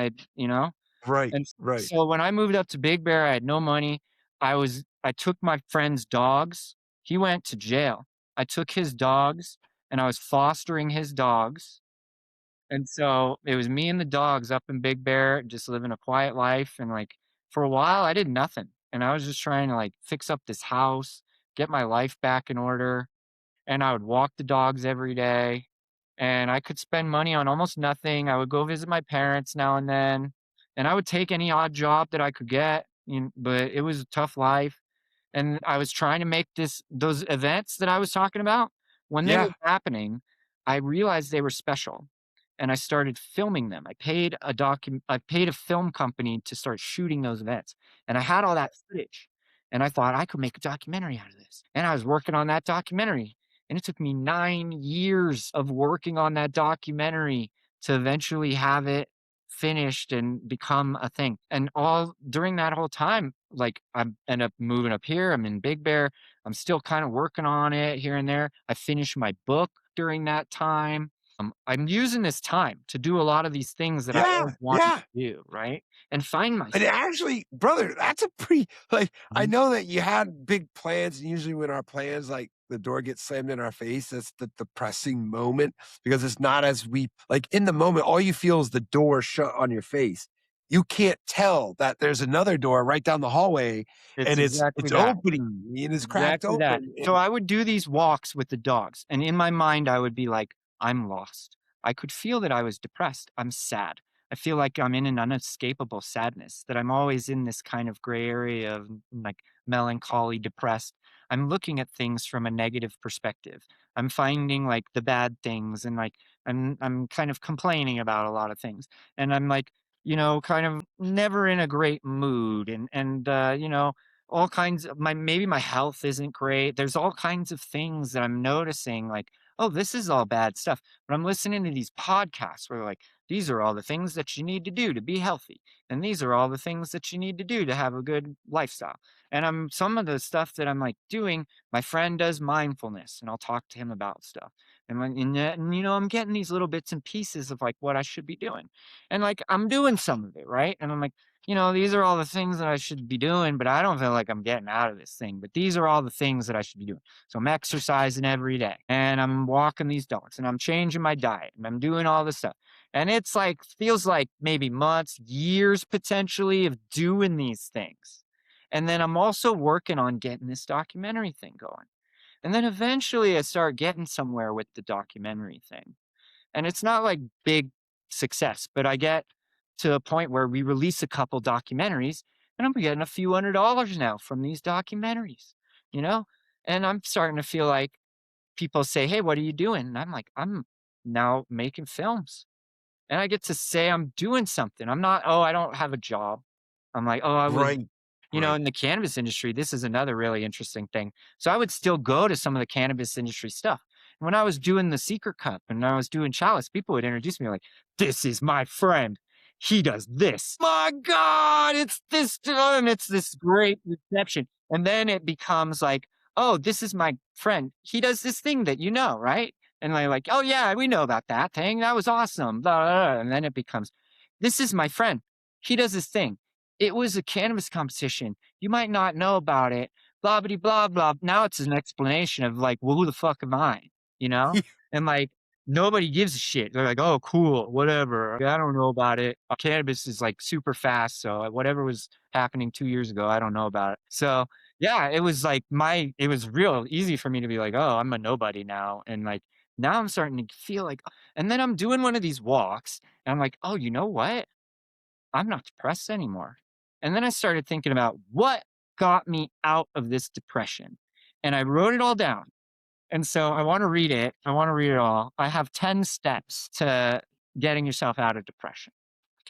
Speaker 1: Right,
Speaker 2: And
Speaker 1: right.
Speaker 2: so when I moved up to Big Bear, I had no money. I took my friend's dogs. He went to jail. I took his dogs and I was fostering his dogs. And so it was me and the dogs up in Big Bear, just living a quiet life. And like for a while, I did nothing. And I was just trying to like fix up this house, get my life back in order. And I would walk the dogs every day. And I could spend money on almost nothing. I would go visit my parents now and then. And I would take any odd job that I could get. But it was a tough life. And I was trying to make those events that I was talking about, when they were
Speaker 1: Yeah,
Speaker 2: happening, I realized they were special, and I started filming them. I paid a film company to start shooting those events, and I had all that footage, and I thought I could make a documentary out of this, and I was working on that documentary, and it took me 9 years of working on that documentary to eventually have it finished and become a thing. And all during that whole time, like I end up moving up here. I'm in Big Bear. I'm still kind of working on it here and there. I finished my book during that time. I'm using this time to do a lot of these things that I always
Speaker 1: yeah,
Speaker 2: wanted
Speaker 1: yeah.
Speaker 2: to do, right? And find
Speaker 1: And
Speaker 2: myself.
Speaker 1: actually, brother, that's a pretty like I
Speaker 2: Mhm.
Speaker 1: know that you had big plans, and usually when our plans like the door gets slammed in our face, that's the depressing moment because it's not as we like in the moment, all you feel is the door shut on your face. You can't tell that there's another door right down the hallway
Speaker 2: It's
Speaker 1: and it's
Speaker 2: exactly
Speaker 1: it's
Speaker 2: that.
Speaker 1: opening and it's cracked
Speaker 2: Exactly that.
Speaker 1: open.
Speaker 2: So
Speaker 1: And
Speaker 2: I would do these walks with the dogs, and in my mind, I would be like, I'm lost. I could feel that I was depressed. I'm sad. I feel like I'm in an unescapable sadness, that I'm always in this kind of gray area of like melancholy, depressed. I'm looking at things from a negative perspective. I'm finding like the bad things and like I'm kind of complaining about a lot of things. And I'm like, kind of never in a great mood and all kinds of maybe my health isn't great. There's all kinds of things that I'm noticing, like, oh, this is all bad stuff. But I'm listening to these podcasts where like, these are all the things that you need to do to be healthy. And these are all the things that you need to do to have a good lifestyle. And some of the stuff that I'm like doing, my friend does mindfulness and I'll talk to him about stuff. And I'm getting these little bits and pieces of like what I should be doing. And like I'm doing some of it, right? And I'm like, these are all the things that I should be doing, but I don't feel like I'm getting out of this thing. But these are all the things that I should be doing. So I'm exercising every day and I'm walking these dogs and I'm changing my diet and I'm doing all this stuff. And it's like, feels like maybe months, years potentially of doing these things. And then I'm also working on getting this documentary thing going. And then eventually I start getting somewhere with the documentary thing. And it's not like big success, but I get to a point where we release a couple documentaries and I'm getting a few $100s now from these documentaries, you know? And I'm starting to feel like people say, "Hey, what are you doing?" And I'm like, "I'm now making films." And I get to say I'm doing something. I'm not, "Oh, I don't have a job." I'm like, "Oh, I was,"
Speaker 1: Right. Right.
Speaker 2: in the cannabis industry, this is another really interesting thing. So I would still go to some of the cannabis industry stuff. When I was doing the Secret Cup and I was doing Chalice, people would introduce me like, "This is my friend. He does this." My God, it's this and it's this great reception. And then it becomes like, "Oh, this is my friend. He does this thing that you know, right?" And they're like, "Oh yeah, we know about that thing. That was awesome." Blah, blah, blah. And then it becomes, "This is my friend. He does this thing. It was a cannabis competition. You might not know about it. Blah blah blah blah." Now it's an explanation of like, well, who the fuck am I? You know? And like nobody gives a shit. They're like, "Oh, cool, whatever. I don't know about it." Cannabis is like super fast, so whatever was happening 2 years ago, I don't know about it. So yeah, it was like it was real easy for me to be like, "Oh, I'm a nobody now," and like now I'm starting to feel like, and then I'm doing one of these walks, and I'm like, "Oh, you know what? I'm not depressed anymore." And then I started thinking about what got me out of this depression. And I wrote it all down. And so I want to read it. I want to read it all. I have 10 steps to getting yourself out of depression.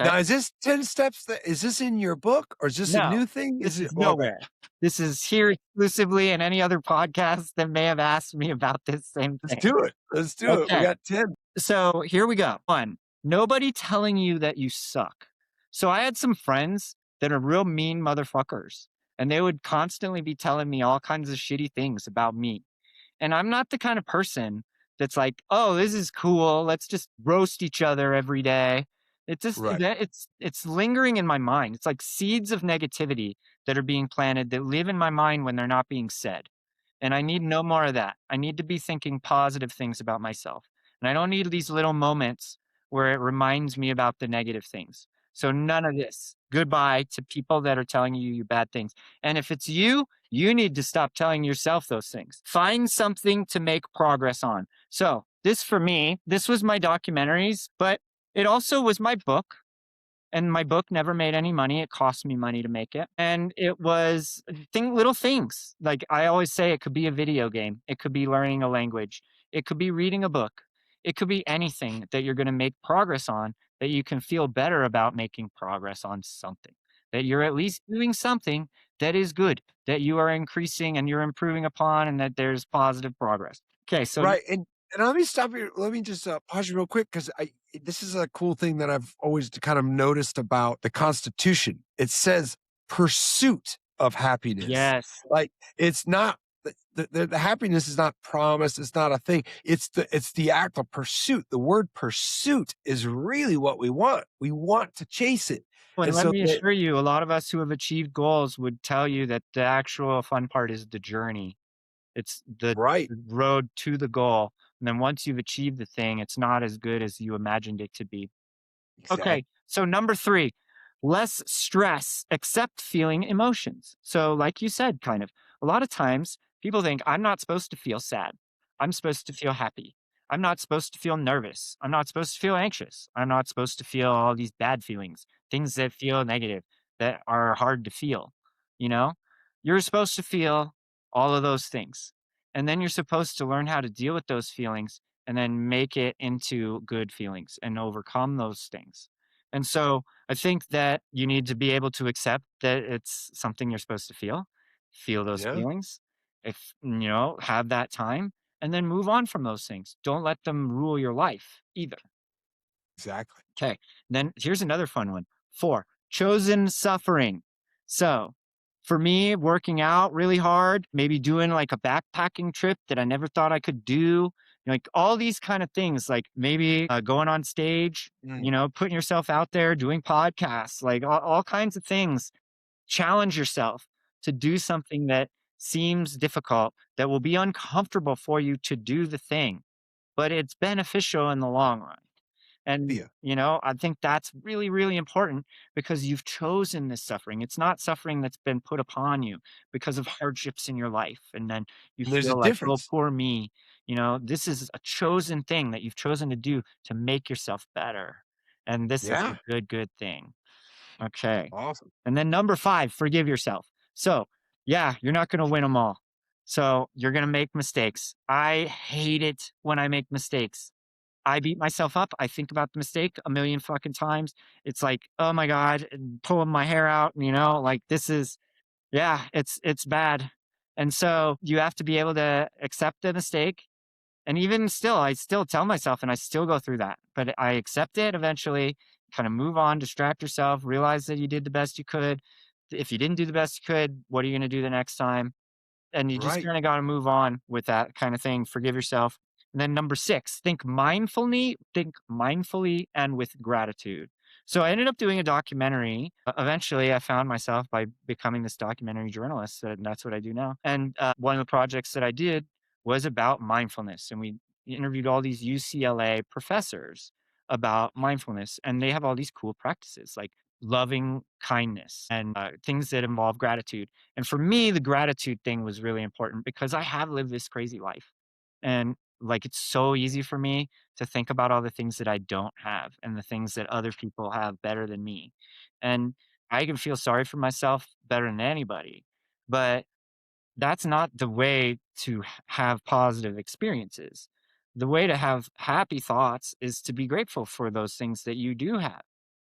Speaker 2: Okay.
Speaker 1: Now, is this 10 steps is this in your book or is this a
Speaker 2: No,
Speaker 1: new thing?
Speaker 2: this
Speaker 1: Is it
Speaker 2: is
Speaker 1: well, okay.
Speaker 2: nowhere. This is here exclusively and any other podcast that may have asked me about this same
Speaker 1: Let's
Speaker 2: thing.
Speaker 1: do it. Let's do it. We
Speaker 2: Okay.
Speaker 1: got 10.
Speaker 2: So here we go. One, nobody telling you that you suck. So I had some friends that are real mean motherfuckers, and they would constantly be telling me all kinds of shitty things about me. And I'm not the kind of person that's like, "Oh, this is cool. Let's just roast each other every day." It just
Speaker 1: Right.
Speaker 2: it's lingering in my mind. It's like seeds of negativity that are being planted that live in my mind when they're not being said. And I need no more of that. I need to be thinking positive things about myself. And I don't need these little moments where it reminds me about the negative things. So none of this. Goodbye to people that are telling you bad things. And if it's you, you need to stop telling yourself those things. Find something to make progress on. So this for me, this was my documentaries, but it also was my book. And my book never made any money. It cost me money to make it. And it was little things. Like I always say, it could be a video game. It could be learning a language. It could be reading a book. It could be anything that you're going to make progress on that you can feel better about making progress on something. That you're at least doing something that is good, that you are increasing and you're improving upon, and that there's positive progress. Okay. So,
Speaker 1: Right. And let me stop you. Let me just pause you real quick because I this is a cool thing that I've always kind of noticed about the Constitution. It says pursuit of happiness.
Speaker 2: yes.
Speaker 1: Like it's not the happiness is not promised. It's not a thing. It's the act of pursuit. The word pursuit is really what we want. We want to chase it.
Speaker 2: And
Speaker 1: And
Speaker 2: let
Speaker 1: so
Speaker 2: me assure you, a lot of us who have achieved goals would tell you that the actual fun part is the journey. It's the
Speaker 1: right.
Speaker 2: road to the goal. And then once you've achieved the thing, it's not as good as you imagined it to be.
Speaker 1: Exactly.
Speaker 2: Okay. So number three, less stress, accept feeling emotions. So like you said, kind of a lot of times people think I'm not supposed to feel sad. I'm supposed to feel happy. I'm not supposed to feel nervous. I'm not supposed to feel anxious. I'm not supposed to feel all these bad feelings, things that feel negative, that are hard to feel. You know, you're supposed to feel all of those things. And then you're supposed to learn how to deal with those feelings and then make it into good feelings and overcome those things. And so I think that you need to be able to accept that it's something you're supposed to feel those
Speaker 1: Yeah.
Speaker 2: feelings, if have that time, and then move on from those things. Don't let them rule your life either.
Speaker 1: Exactly.
Speaker 2: Okay. Then here's another fun one. Four, chosen suffering. So for me, working out really hard, maybe doing like a backpacking trip that I never thought I could do, Like all these kind of things, like maybe going on stage,
Speaker 1: Mm.
Speaker 2: putting yourself out there, doing podcasts, like all kinds of things. Challenge yourself to do something that seems difficult, that will be uncomfortable for you to do the thing, but it's beneficial in the long run. And,
Speaker 1: Yeah.
Speaker 2: I think that's really, really important because you've chosen this suffering. It's not suffering that's been put upon you because of hardships in your life. And then you
Speaker 1: And there's a
Speaker 2: feel like, oh,
Speaker 1: difference.
Speaker 2: poor me. This is a chosen thing that you've chosen to do to make yourself better. And this is a
Speaker 1: Yeah.
Speaker 2: good, good thing. Okay.
Speaker 1: Awesome.
Speaker 2: And then number 5, forgive yourself. So, yeah, you're not gonna win win them all. So, you're gonna make mistakes. I hate it when I make mistakes. I beat myself up. I think about the mistake a million fucking times. It's like, "Oh my god," and pulling my hair out, like, this is yeah, it's bad. And so, you have to be able to accept the mistake, and even still, I still tell myself and I still go through that, but I accept it eventually, kind of move on, distract yourself, realize that you did the best you could. If you didn't do the best you could, what are you going to do the next time? And you just
Speaker 1: Right.
Speaker 2: kind of got to move on with that kind of thing. Forgive yourself. And then number 6, think mindfully and with gratitude. So I ended up doing a documentary. Eventually, I found myself by becoming this documentary journalist, and that's what I do now. And one of the projects that I did was about mindfulness, and we interviewed all these UCLA professors about mindfulness, and they have all these cool practices like loving kindness and things that involve gratitude. And for me, the gratitude thing was really important because I have lived this crazy life. And like it's so easy for me to think about all the things that I don't have and the things that other people have better than me. And I can feel sorry for myself better than anybody. But that's not the way to have positive experiences. The way to have happy thoughts is to be grateful for those things that you do have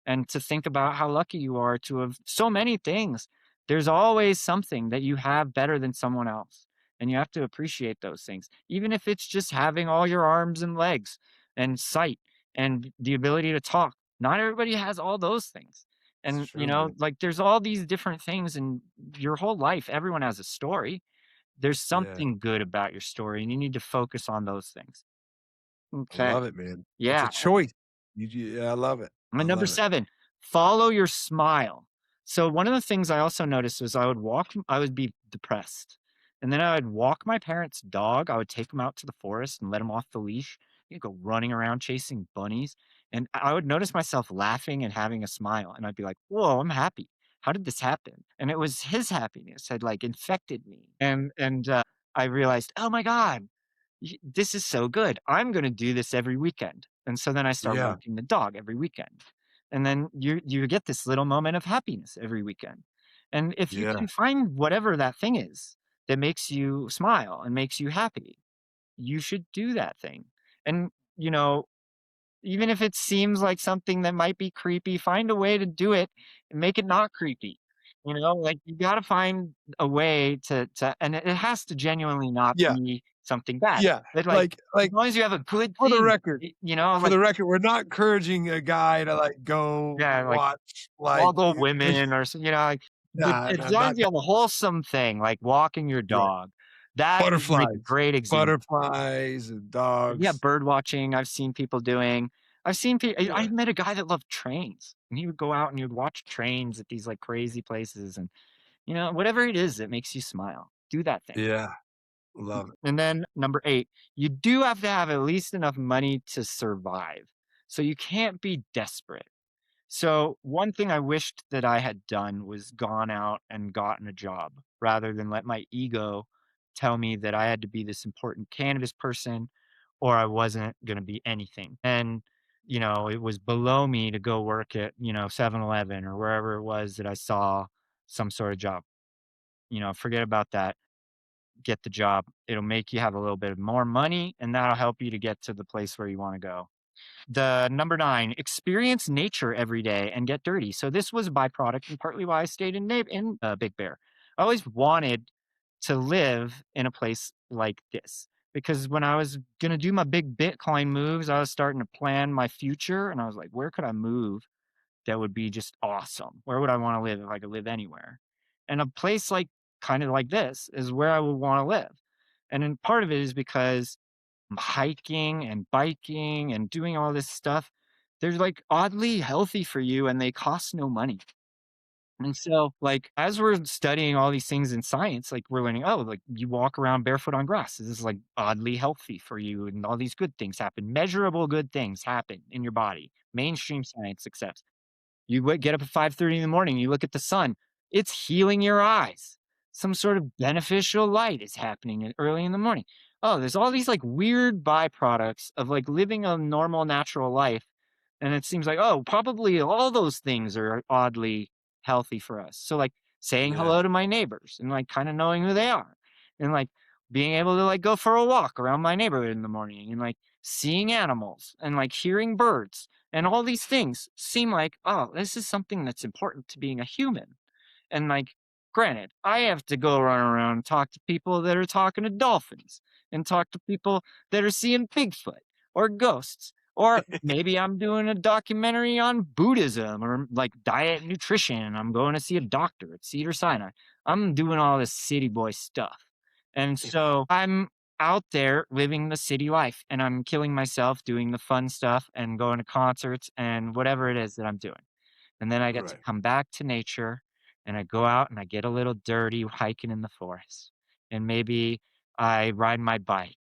Speaker 2: and to think about how lucky you are to have so many things. There's always something that you have better than someone else. And you have to appreciate those things, even if it's just having all your arms and legs and sight and the ability to talk. Not everybody has all those things.
Speaker 1: It's
Speaker 2: And,
Speaker 1: true, man.
Speaker 2: like there's all these different things in your whole life. Everyone has a story. There's
Speaker 1: Yeah.
Speaker 2: something good about your story, and you need to focus on those things.
Speaker 1: I
Speaker 2: Okay.
Speaker 1: love it, man. It's a
Speaker 2: Yeah.
Speaker 1: choice. Yeah, I love it. I
Speaker 2: And number
Speaker 1: love it.
Speaker 2: 7, follow your smile. So one of the things I also noticed was I would be depressed. And then I would walk my parents' dog. I would take him out to the forest and let him off the leash. He'd go running around chasing bunnies. And I would notice myself laughing and having a smile. And I'd be like, whoa, I'm happy. How did this happen? And it was his happiness had like infected me. And I realized, oh my God, this is so good. I'm going to do this every weekend. And so then I start
Speaker 1: Yeah.
Speaker 2: walking the dog every weekend. And then you get this little moment of happiness every weekend. And if you
Speaker 1: Yeah.
Speaker 2: can find whatever that thing is that makes you smile and makes you happy, you should do that thing. And you know, even if it seems like something that might be creepy, find a way to do it and make it not creepy. Like you gotta find a way to and it has to genuinely not
Speaker 1: Yeah.
Speaker 2: be something bad.
Speaker 1: Yeah.
Speaker 2: But like as
Speaker 1: Like
Speaker 2: long as you have a good
Speaker 1: for the
Speaker 2: thing,
Speaker 1: record,
Speaker 2: like
Speaker 1: we're not encouraging a guy to like go
Speaker 2: yeah, like
Speaker 1: watch
Speaker 2: all
Speaker 1: like
Speaker 2: the women or so, like but
Speaker 1: nah,
Speaker 2: as
Speaker 1: nah,
Speaker 2: long as
Speaker 1: not
Speaker 2: you
Speaker 1: that.
Speaker 2: have a wholesome thing, like walking your
Speaker 1: Yeah.
Speaker 2: dog, that is like a
Speaker 1: Butterflies.
Speaker 2: great example.
Speaker 1: Butterflies and
Speaker 2: Yeah,
Speaker 1: dogs.
Speaker 2: bird watching, I've seen people doing. I've seen people. I
Speaker 1: Yeah.
Speaker 2: met a guy that loved trains, and he would go out and he would watch trains at these, like, crazy places, and, whatever it is that makes you smile, do that thing.
Speaker 1: Yeah. Love it.
Speaker 2: And then number 8, you do have to have at least enough money to survive, so you can't be desperate. So, one thing I wished that I had done was gone out and gotten a job rather than let my ego tell me that I had to be this important cannabis person or I wasn't going to be anything. And, it was below me to go work at, 7-Eleven or wherever it was that I saw some sort of job. Forget about that. Get the job. It'll make you have a little bit more money and that'll help you to get to the place where you want to go. The number 9, experience nature every day and get dirty. So this was a byproduct and partly why I stayed in Big Bear. I always wanted to live in a place like this because when I was going to do my big Bitcoin moves, I was starting to plan my future and I was like, where could I move that would be just awesome? Where would I want to live if I could live anywhere? And a place like kind of like this is where I would want to live. And then part of it is because hiking and biking and doing all this stuff, they're like oddly healthy for you and they cost no money. And so, like, as we're studying all these things in science, like, we're learning, oh, like, you walk around barefoot on grass. This is like oddly healthy for you, and all these good things happen. Measurable good things happen in your body. Mainstream science accepts. You get up at 5:30 in the morning, you look at the sun, it's healing your eyes. Some sort of beneficial light is happening early in the morning. Oh, there's all these like weird byproducts of like living a normal, natural life. And it seems like, oh, probably all those things are oddly healthy for us. So, like saying
Speaker 1: Yeah.
Speaker 2: hello to my neighbors and like kind of knowing who they are and like being able to like go for a walk around my neighborhood in the morning and like seeing animals and like hearing birds and all these things seem like, oh, this is something that's important to being a human. And like, granted, I have to go run around and talk to people that are talking to dolphins and talk to people that are seeing Bigfoot or ghosts. Or maybe I'm doing a documentary on Buddhism or like diet and nutrition. I'm going to see a doctor at Cedar Sinai. I'm doing all this city boy stuff. And so I'm out there living the city life and I'm killing myself doing the fun stuff and going to concerts and whatever it is that I'm doing. And then I get to
Speaker 1: Right.
Speaker 2: come back to nature and I go out and I get a little dirty hiking in the forest. And maybe I ride my bike.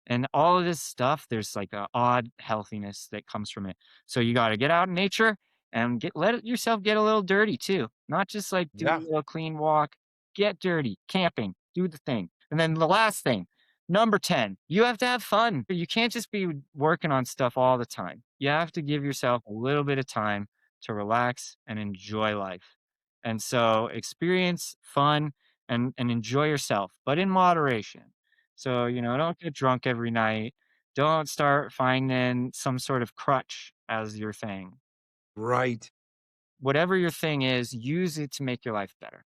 Speaker 2: And all of this stuff, there's like a odd healthiness that comes from it. So you got to get out in nature and yourself get a little dirty too. Not just like do
Speaker 1: Yeah.
Speaker 2: a little clean walk, get dirty, camping, do the thing. And then the last thing, number 10, you have to have fun. You can't just be working on stuff all the time. You have to give yourself a little bit of time to relax and enjoy life. And so experience fun and enjoy yourself, but in moderation. So, don't get drunk every night. Don't start finding some sort of crutch as your thing.
Speaker 1: Right.
Speaker 2: Whatever your thing is, use it to make your life better.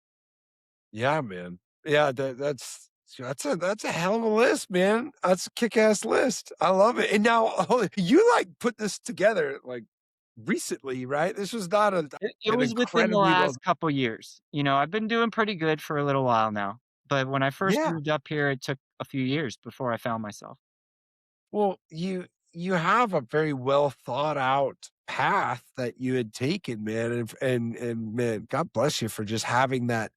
Speaker 1: Yeah, man. Yeah, that's a hell of a list, man. That's a kick-ass list. I love it. And now you like put this together like recently, right? This was not
Speaker 2: It
Speaker 1: an
Speaker 2: was within the
Speaker 1: incredibly long.
Speaker 2: last couple years. I've been doing pretty good for a little while now. But when I first
Speaker 1: Yeah.
Speaker 2: moved up here, it took a few years before I found myself.
Speaker 1: Well, you have a very well thought out path that you had taken, man, and man, God bless you for just having that.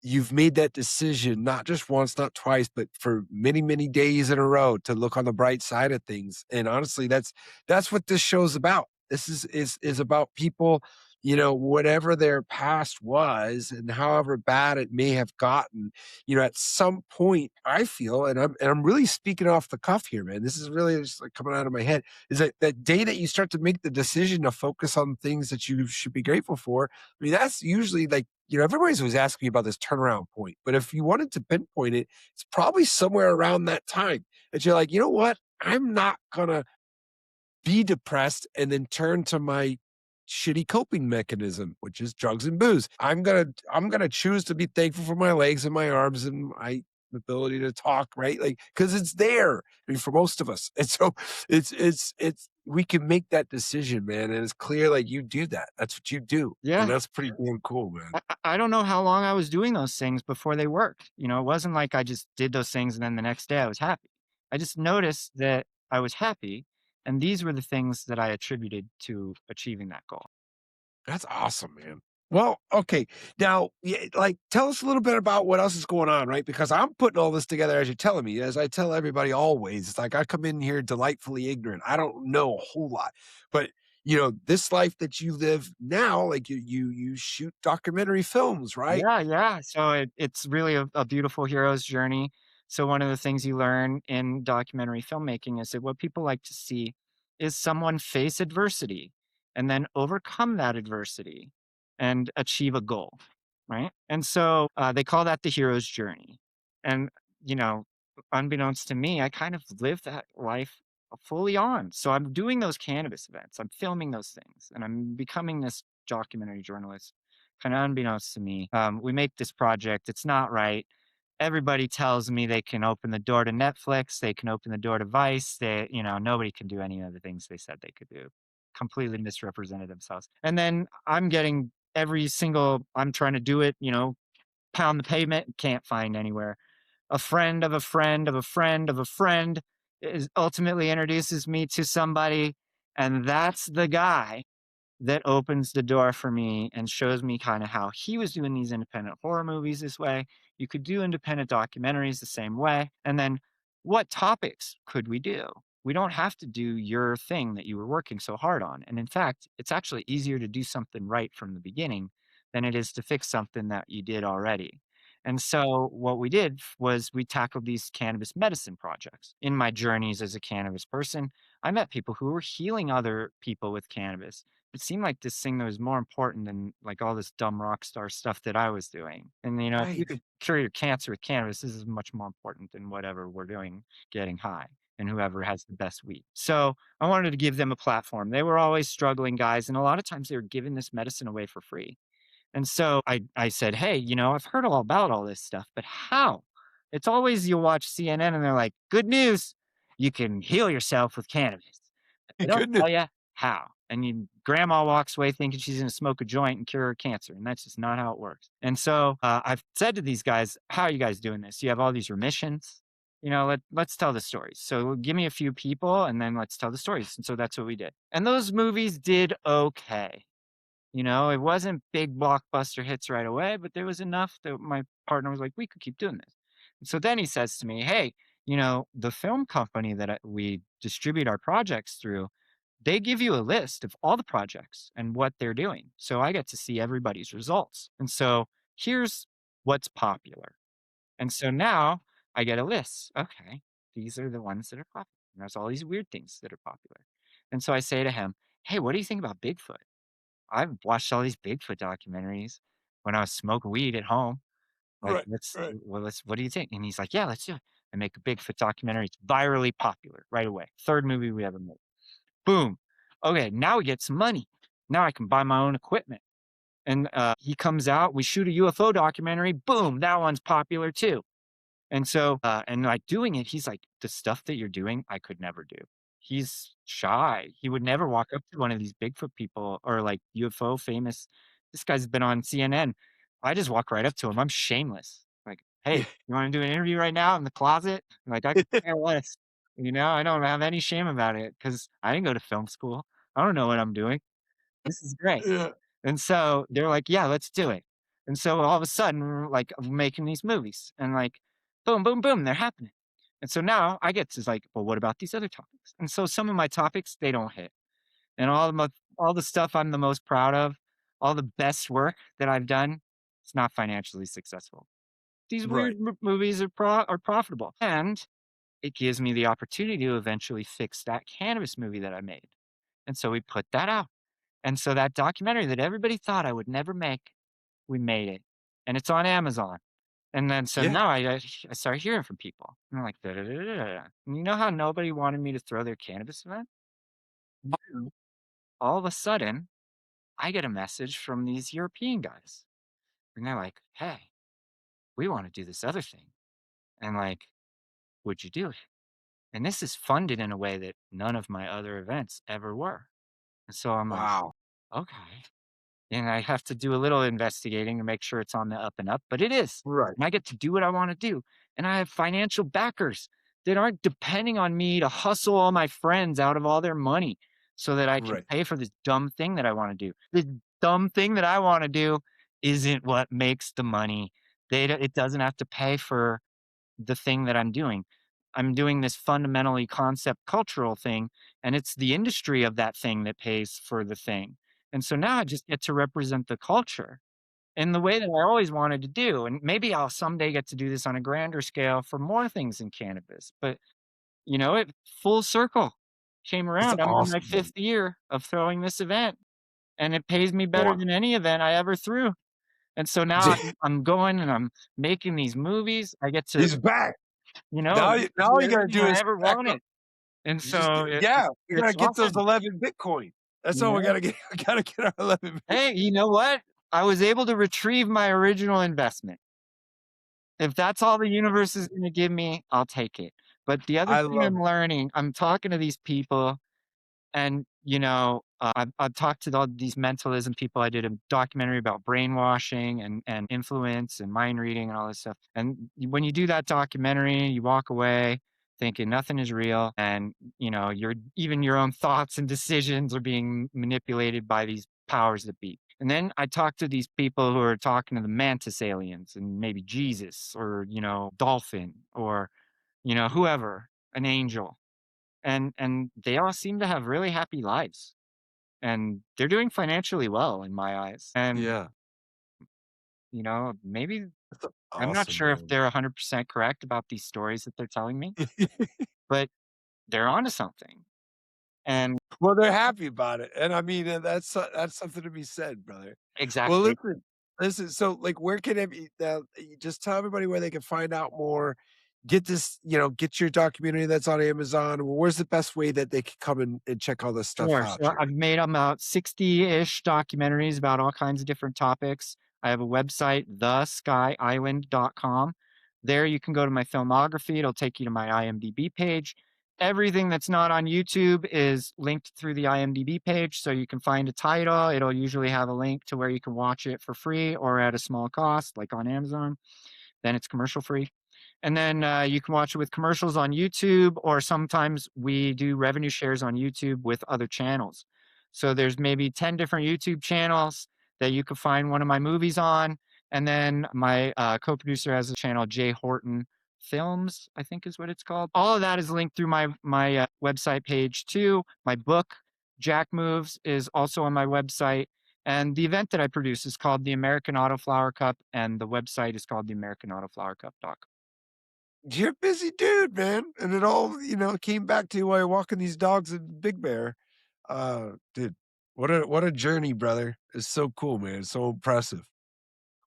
Speaker 1: You've made that decision not just once, not twice, but for many, many days in a row to look on the bright side of things. And honestly, that's what this show's about. This is about people, whatever their past was and however bad it may have gotten, at some point I feel, and I'm really speaking off the cuff here, man. This is really just like coming out of my head, is that day that you start to make the decision to focus on things that you should be grateful for. I mean, that's usually like, everybody's always asking me about this turnaround point, but if you wanted to pinpoint it, it's probably somewhere around that time that you're like, you know what? I'm not gonna be depressed and then turn to my shitty coping mechanism, which is drugs and booze. I'm gonna choose to be thankful for my legs and my arms and my ability to talk, right? Like, because it's there. I mean, for most of us. And so it's we can make that decision, man. And it's clear like you do that. That's what you do. And
Speaker 2: Yeah.
Speaker 1: that's pretty damn cool, man.
Speaker 2: I don't know how long I was doing those things before they worked. It wasn't like I just did those things and then the next day I was happy. I just noticed that I was happy, and these were the things that I attributed to achieving that goal.
Speaker 1: That's awesome, man. Well, okay. Now, yeah, like, tell us a little bit about what else is going on, right? Because I'm putting all this together as you're telling me, as I tell everybody always. It's like I come in here delightfully ignorant. I don't know a whole lot, but this life that you live now, like you shoot documentary films, right?
Speaker 2: Yeah, yeah. So it's really a beautiful hero's journey. So one of the things you learn in documentary filmmaking is that what people like to see is someone face adversity and then overcome that adversity and achieve a goal, right? And so they call that the hero's journey. And you know, unbeknownst to me, I kind of live that life fully on. So I'm doing those cannabis events, I'm filming those things, and I'm becoming this documentary journalist kind of unbeknownst to me. We make this project, it's not right. Everybody tells me they can open the door to Netflix, they can open the door to Vice. Nobody can do any of the things they said they could do. Completely misrepresented themselves. And then I'm trying to do it, pound the pavement, can't find anywhere. A friend of a friend of a friend of a friend ultimately introduces me to somebody, and that's the guy that opens the door for me and shows me kind of how he was doing these independent horror movies this way. You could do independent documentaries the same way. And then what topics could we do? We don't have to do your thing that you were working so hard on. And in fact, it's actually easier to do something right from the beginning than it is to fix something that you did already. And so what we did was we tackled these cannabis medicine projects. In my journeys as a cannabis person, I met people who were healing other people with cannabis. It seemed like this thing that was more important than like all this dumb rock star stuff that I was doing. And you know, if you
Speaker 1: Right.
Speaker 2: could cure your cancer with cannabis, this is much more important than whatever we're doing getting high and whoever has the best weed. So I wanted to give them a platform. They were always struggling guys, and a lot of times they were giving this medicine away for free. And so I said, "Hey, you know, I've heard all about all this stuff, but how?" It's always you watch CNN and they're like, "Good news, you can heal yourself with cannabis." But they don't
Speaker 1: Goodness.
Speaker 2: tell you how. And grandma walks away thinking she's gonna smoke a joint and cure her cancer, and that's just not how it works. And so, I've said to these guys, "How are you guys doing this? You have all these remissions? You know, let's tell the stories. So give me a few people, and then let's tell the stories." And so that's what we did. And those movies did okay. You know, it wasn't big blockbuster hits right away, but there was enough that my partner was like, "We could keep doing this." And so then he says to me, "Hey, you know, the film company that we distribute our projects through, they give you a list of all the projects and what they're doing. So I get to see everybody's results. And so here's what's popular." And so now I get a list. Okay, these are the ones that are popular. And there's all these weird things that are popular. And so I say to him, "Hey, what do you think about Bigfoot? I've watched all these Bigfoot documentaries when I was smoking weed at home. Like,
Speaker 1: Right. Right.
Speaker 2: let's what do you think?" And he's like, "Yeah, let's do it." I make a Bigfoot documentary. It's virally popular right away. Third movie we ever made. Boom. Okay, now we get some money. Now I can buy my own equipment. And he comes out. We shoot a UFO documentary. Boom, that one's popular too. And so, and like doing it, he's like, "The stuff that you're doing, I could never do." He's shy. He would never walk up to one of these Bigfoot people or like UFO famous. This guy's been on CNN. I just walk right up to him. I'm shameless. Like, "Hey,
Speaker 1: Yeah.
Speaker 2: you want to do an interview right now in the closet?" Like, I could care less. You know, I don't have any shame about it because I didn't go to film school. I don't know what I'm doing. This is great.
Speaker 1: Yeah.
Speaker 2: And so they're like, "Yeah, let's do it." And so all of a sudden, we're like making these movies and like, boom, boom, boom, they're happening. And so now I get to like, well, what about these other topics? And so some of my topics, they don't hit. And all the stuff I'm the most proud of, all the best work that I've done, it's not financially successful. These weird
Speaker 1: Right.
Speaker 2: movies are profitable. And it gives me the opportunity to eventually fix that cannabis movie that I made. And so we put that out. And so that documentary that everybody thought I would never make, we made it, and it's on Amazon. And then so
Speaker 1: Yeah.
Speaker 2: now I started hearing from people, and they're like, "Da, da, da, da, da, da." And you know how nobody wanted me to throw their cannabis event? Now, all of a sudden, I get a message from these European guys, and they're like, "Hey, we wanna do this other thing, and, like, would you do it?" And this is funded in a way that none of my other events ever were. And so I'm like,
Speaker 1: Wow.
Speaker 2: "Okay." And I have to do a little investigating to make sure it's on the up and up, but it is.
Speaker 1: Right.
Speaker 2: And I get to do what I want to do. And I have financial backers that aren't depending on me to hustle all my friends out of all their money so that I can
Speaker 1: Right.
Speaker 2: pay for this dumb thing that I want to do. The dumb thing that I want to do isn't what makes the money. It doesn't have to pay for the thing that I'm doing. I'm doing this fundamentally concept cultural thing, and it's the industry of that thing that pays for the thing. And so now I just get to represent the culture in the way that I always wanted to do. And maybe I'll someday get to do this on a grander scale for more things in cannabis. But you know, it full circle came
Speaker 1: It's
Speaker 2: around. I'm on my
Speaker 1: awesome, man.
Speaker 2: fifth year of throwing this event, and it pays me better
Speaker 1: Wow.
Speaker 2: than any event I ever threw. And so now I'm going and I'm making these movies. I get to
Speaker 1: He's back.
Speaker 2: I get to
Speaker 1: Now
Speaker 2: do
Speaker 1: all you gotta
Speaker 2: everything
Speaker 1: do
Speaker 2: I
Speaker 1: is
Speaker 2: ever
Speaker 1: back up.
Speaker 2: wanted, and
Speaker 1: You just
Speaker 2: so
Speaker 1: yeah, we gotta
Speaker 2: it's
Speaker 1: get those
Speaker 2: awesome,
Speaker 1: 11 Bitcoin. That's
Speaker 2: you
Speaker 1: all we
Speaker 2: know?
Speaker 1: gotta get. We gotta get our 11 Bitcoin.
Speaker 2: Hey, you know what? I was able to retrieve my original investment. If that's all the universe is gonna give me, I'll take it. But the other
Speaker 1: I
Speaker 2: thing
Speaker 1: love
Speaker 2: I'm learning, I'm talking to these people and, I've talked to all these mentalism people. I did a documentary about brainwashing and influence and mind reading and all this stuff, and when you do that documentary, you walk away thinking nothing is real, and your own thoughts and decisions are being manipulated by these powers that be. And then I talk to these people who are talking to the mantis aliens and maybe Jesus or dolphin or whoever, an angel, and they all seem to have really happy lives, and they're doing financially well in my eyes. And
Speaker 1: Yeah.
Speaker 2: maybe
Speaker 1: That's
Speaker 2: I'm not
Speaker 1: awesome,
Speaker 2: sure if
Speaker 1: man.
Speaker 2: they're 100% correct about these stories that they're telling me, but they're onto something. And
Speaker 1: Well, they're happy about it, and I mean, that's something to be said, brother. Well,
Speaker 2: exactly.
Speaker 1: listen, so, like, where can it be now, you just tell everybody where they can find out more, get this get your documentary that's on Amazon. Where's the best way that they can come and check all this stuff
Speaker 2: Sure.
Speaker 1: out,
Speaker 2: So I've
Speaker 1: Jeremy?
Speaker 2: made about 60-ish documentaries about all kinds of different topics. I have a website, theskyisland.com. There you can go to my filmography. It'll take you to my IMDb page. Everything that's not on YouTube is linked through the IMDb page. So you can find a title. It'll usually have a link to where you can watch it for free or at a small cost, like on Amazon. Then it's commercial free. And then you can watch it with commercials on YouTube, or sometimes we do revenue shares on YouTube with other channels. So there's maybe 10 different YouTube channels that you can find one of my movies on. And then my co-producer has a channel, Jay Horton Films, I think is what it's called. All of that is linked through my website page too. My book, Jack Moves, is also on my website. And the event that I produce is called the American Autoflower Cup, and the website is called theamericanautoflowercup.com.
Speaker 1: You're a busy dude, man, and it all, came back to you while you're walking these dogs in Big Bear. Dude, what a journey, brother. It's so cool, man. It's so impressive.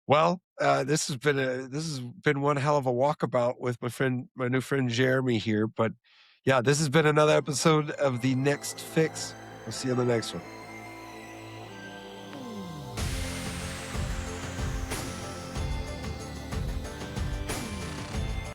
Speaker 1: Well, this has been one hell of a walkabout with my new friend Jeremy here. But yeah, this has been another episode of The Next Fix. We'll see you on the next one.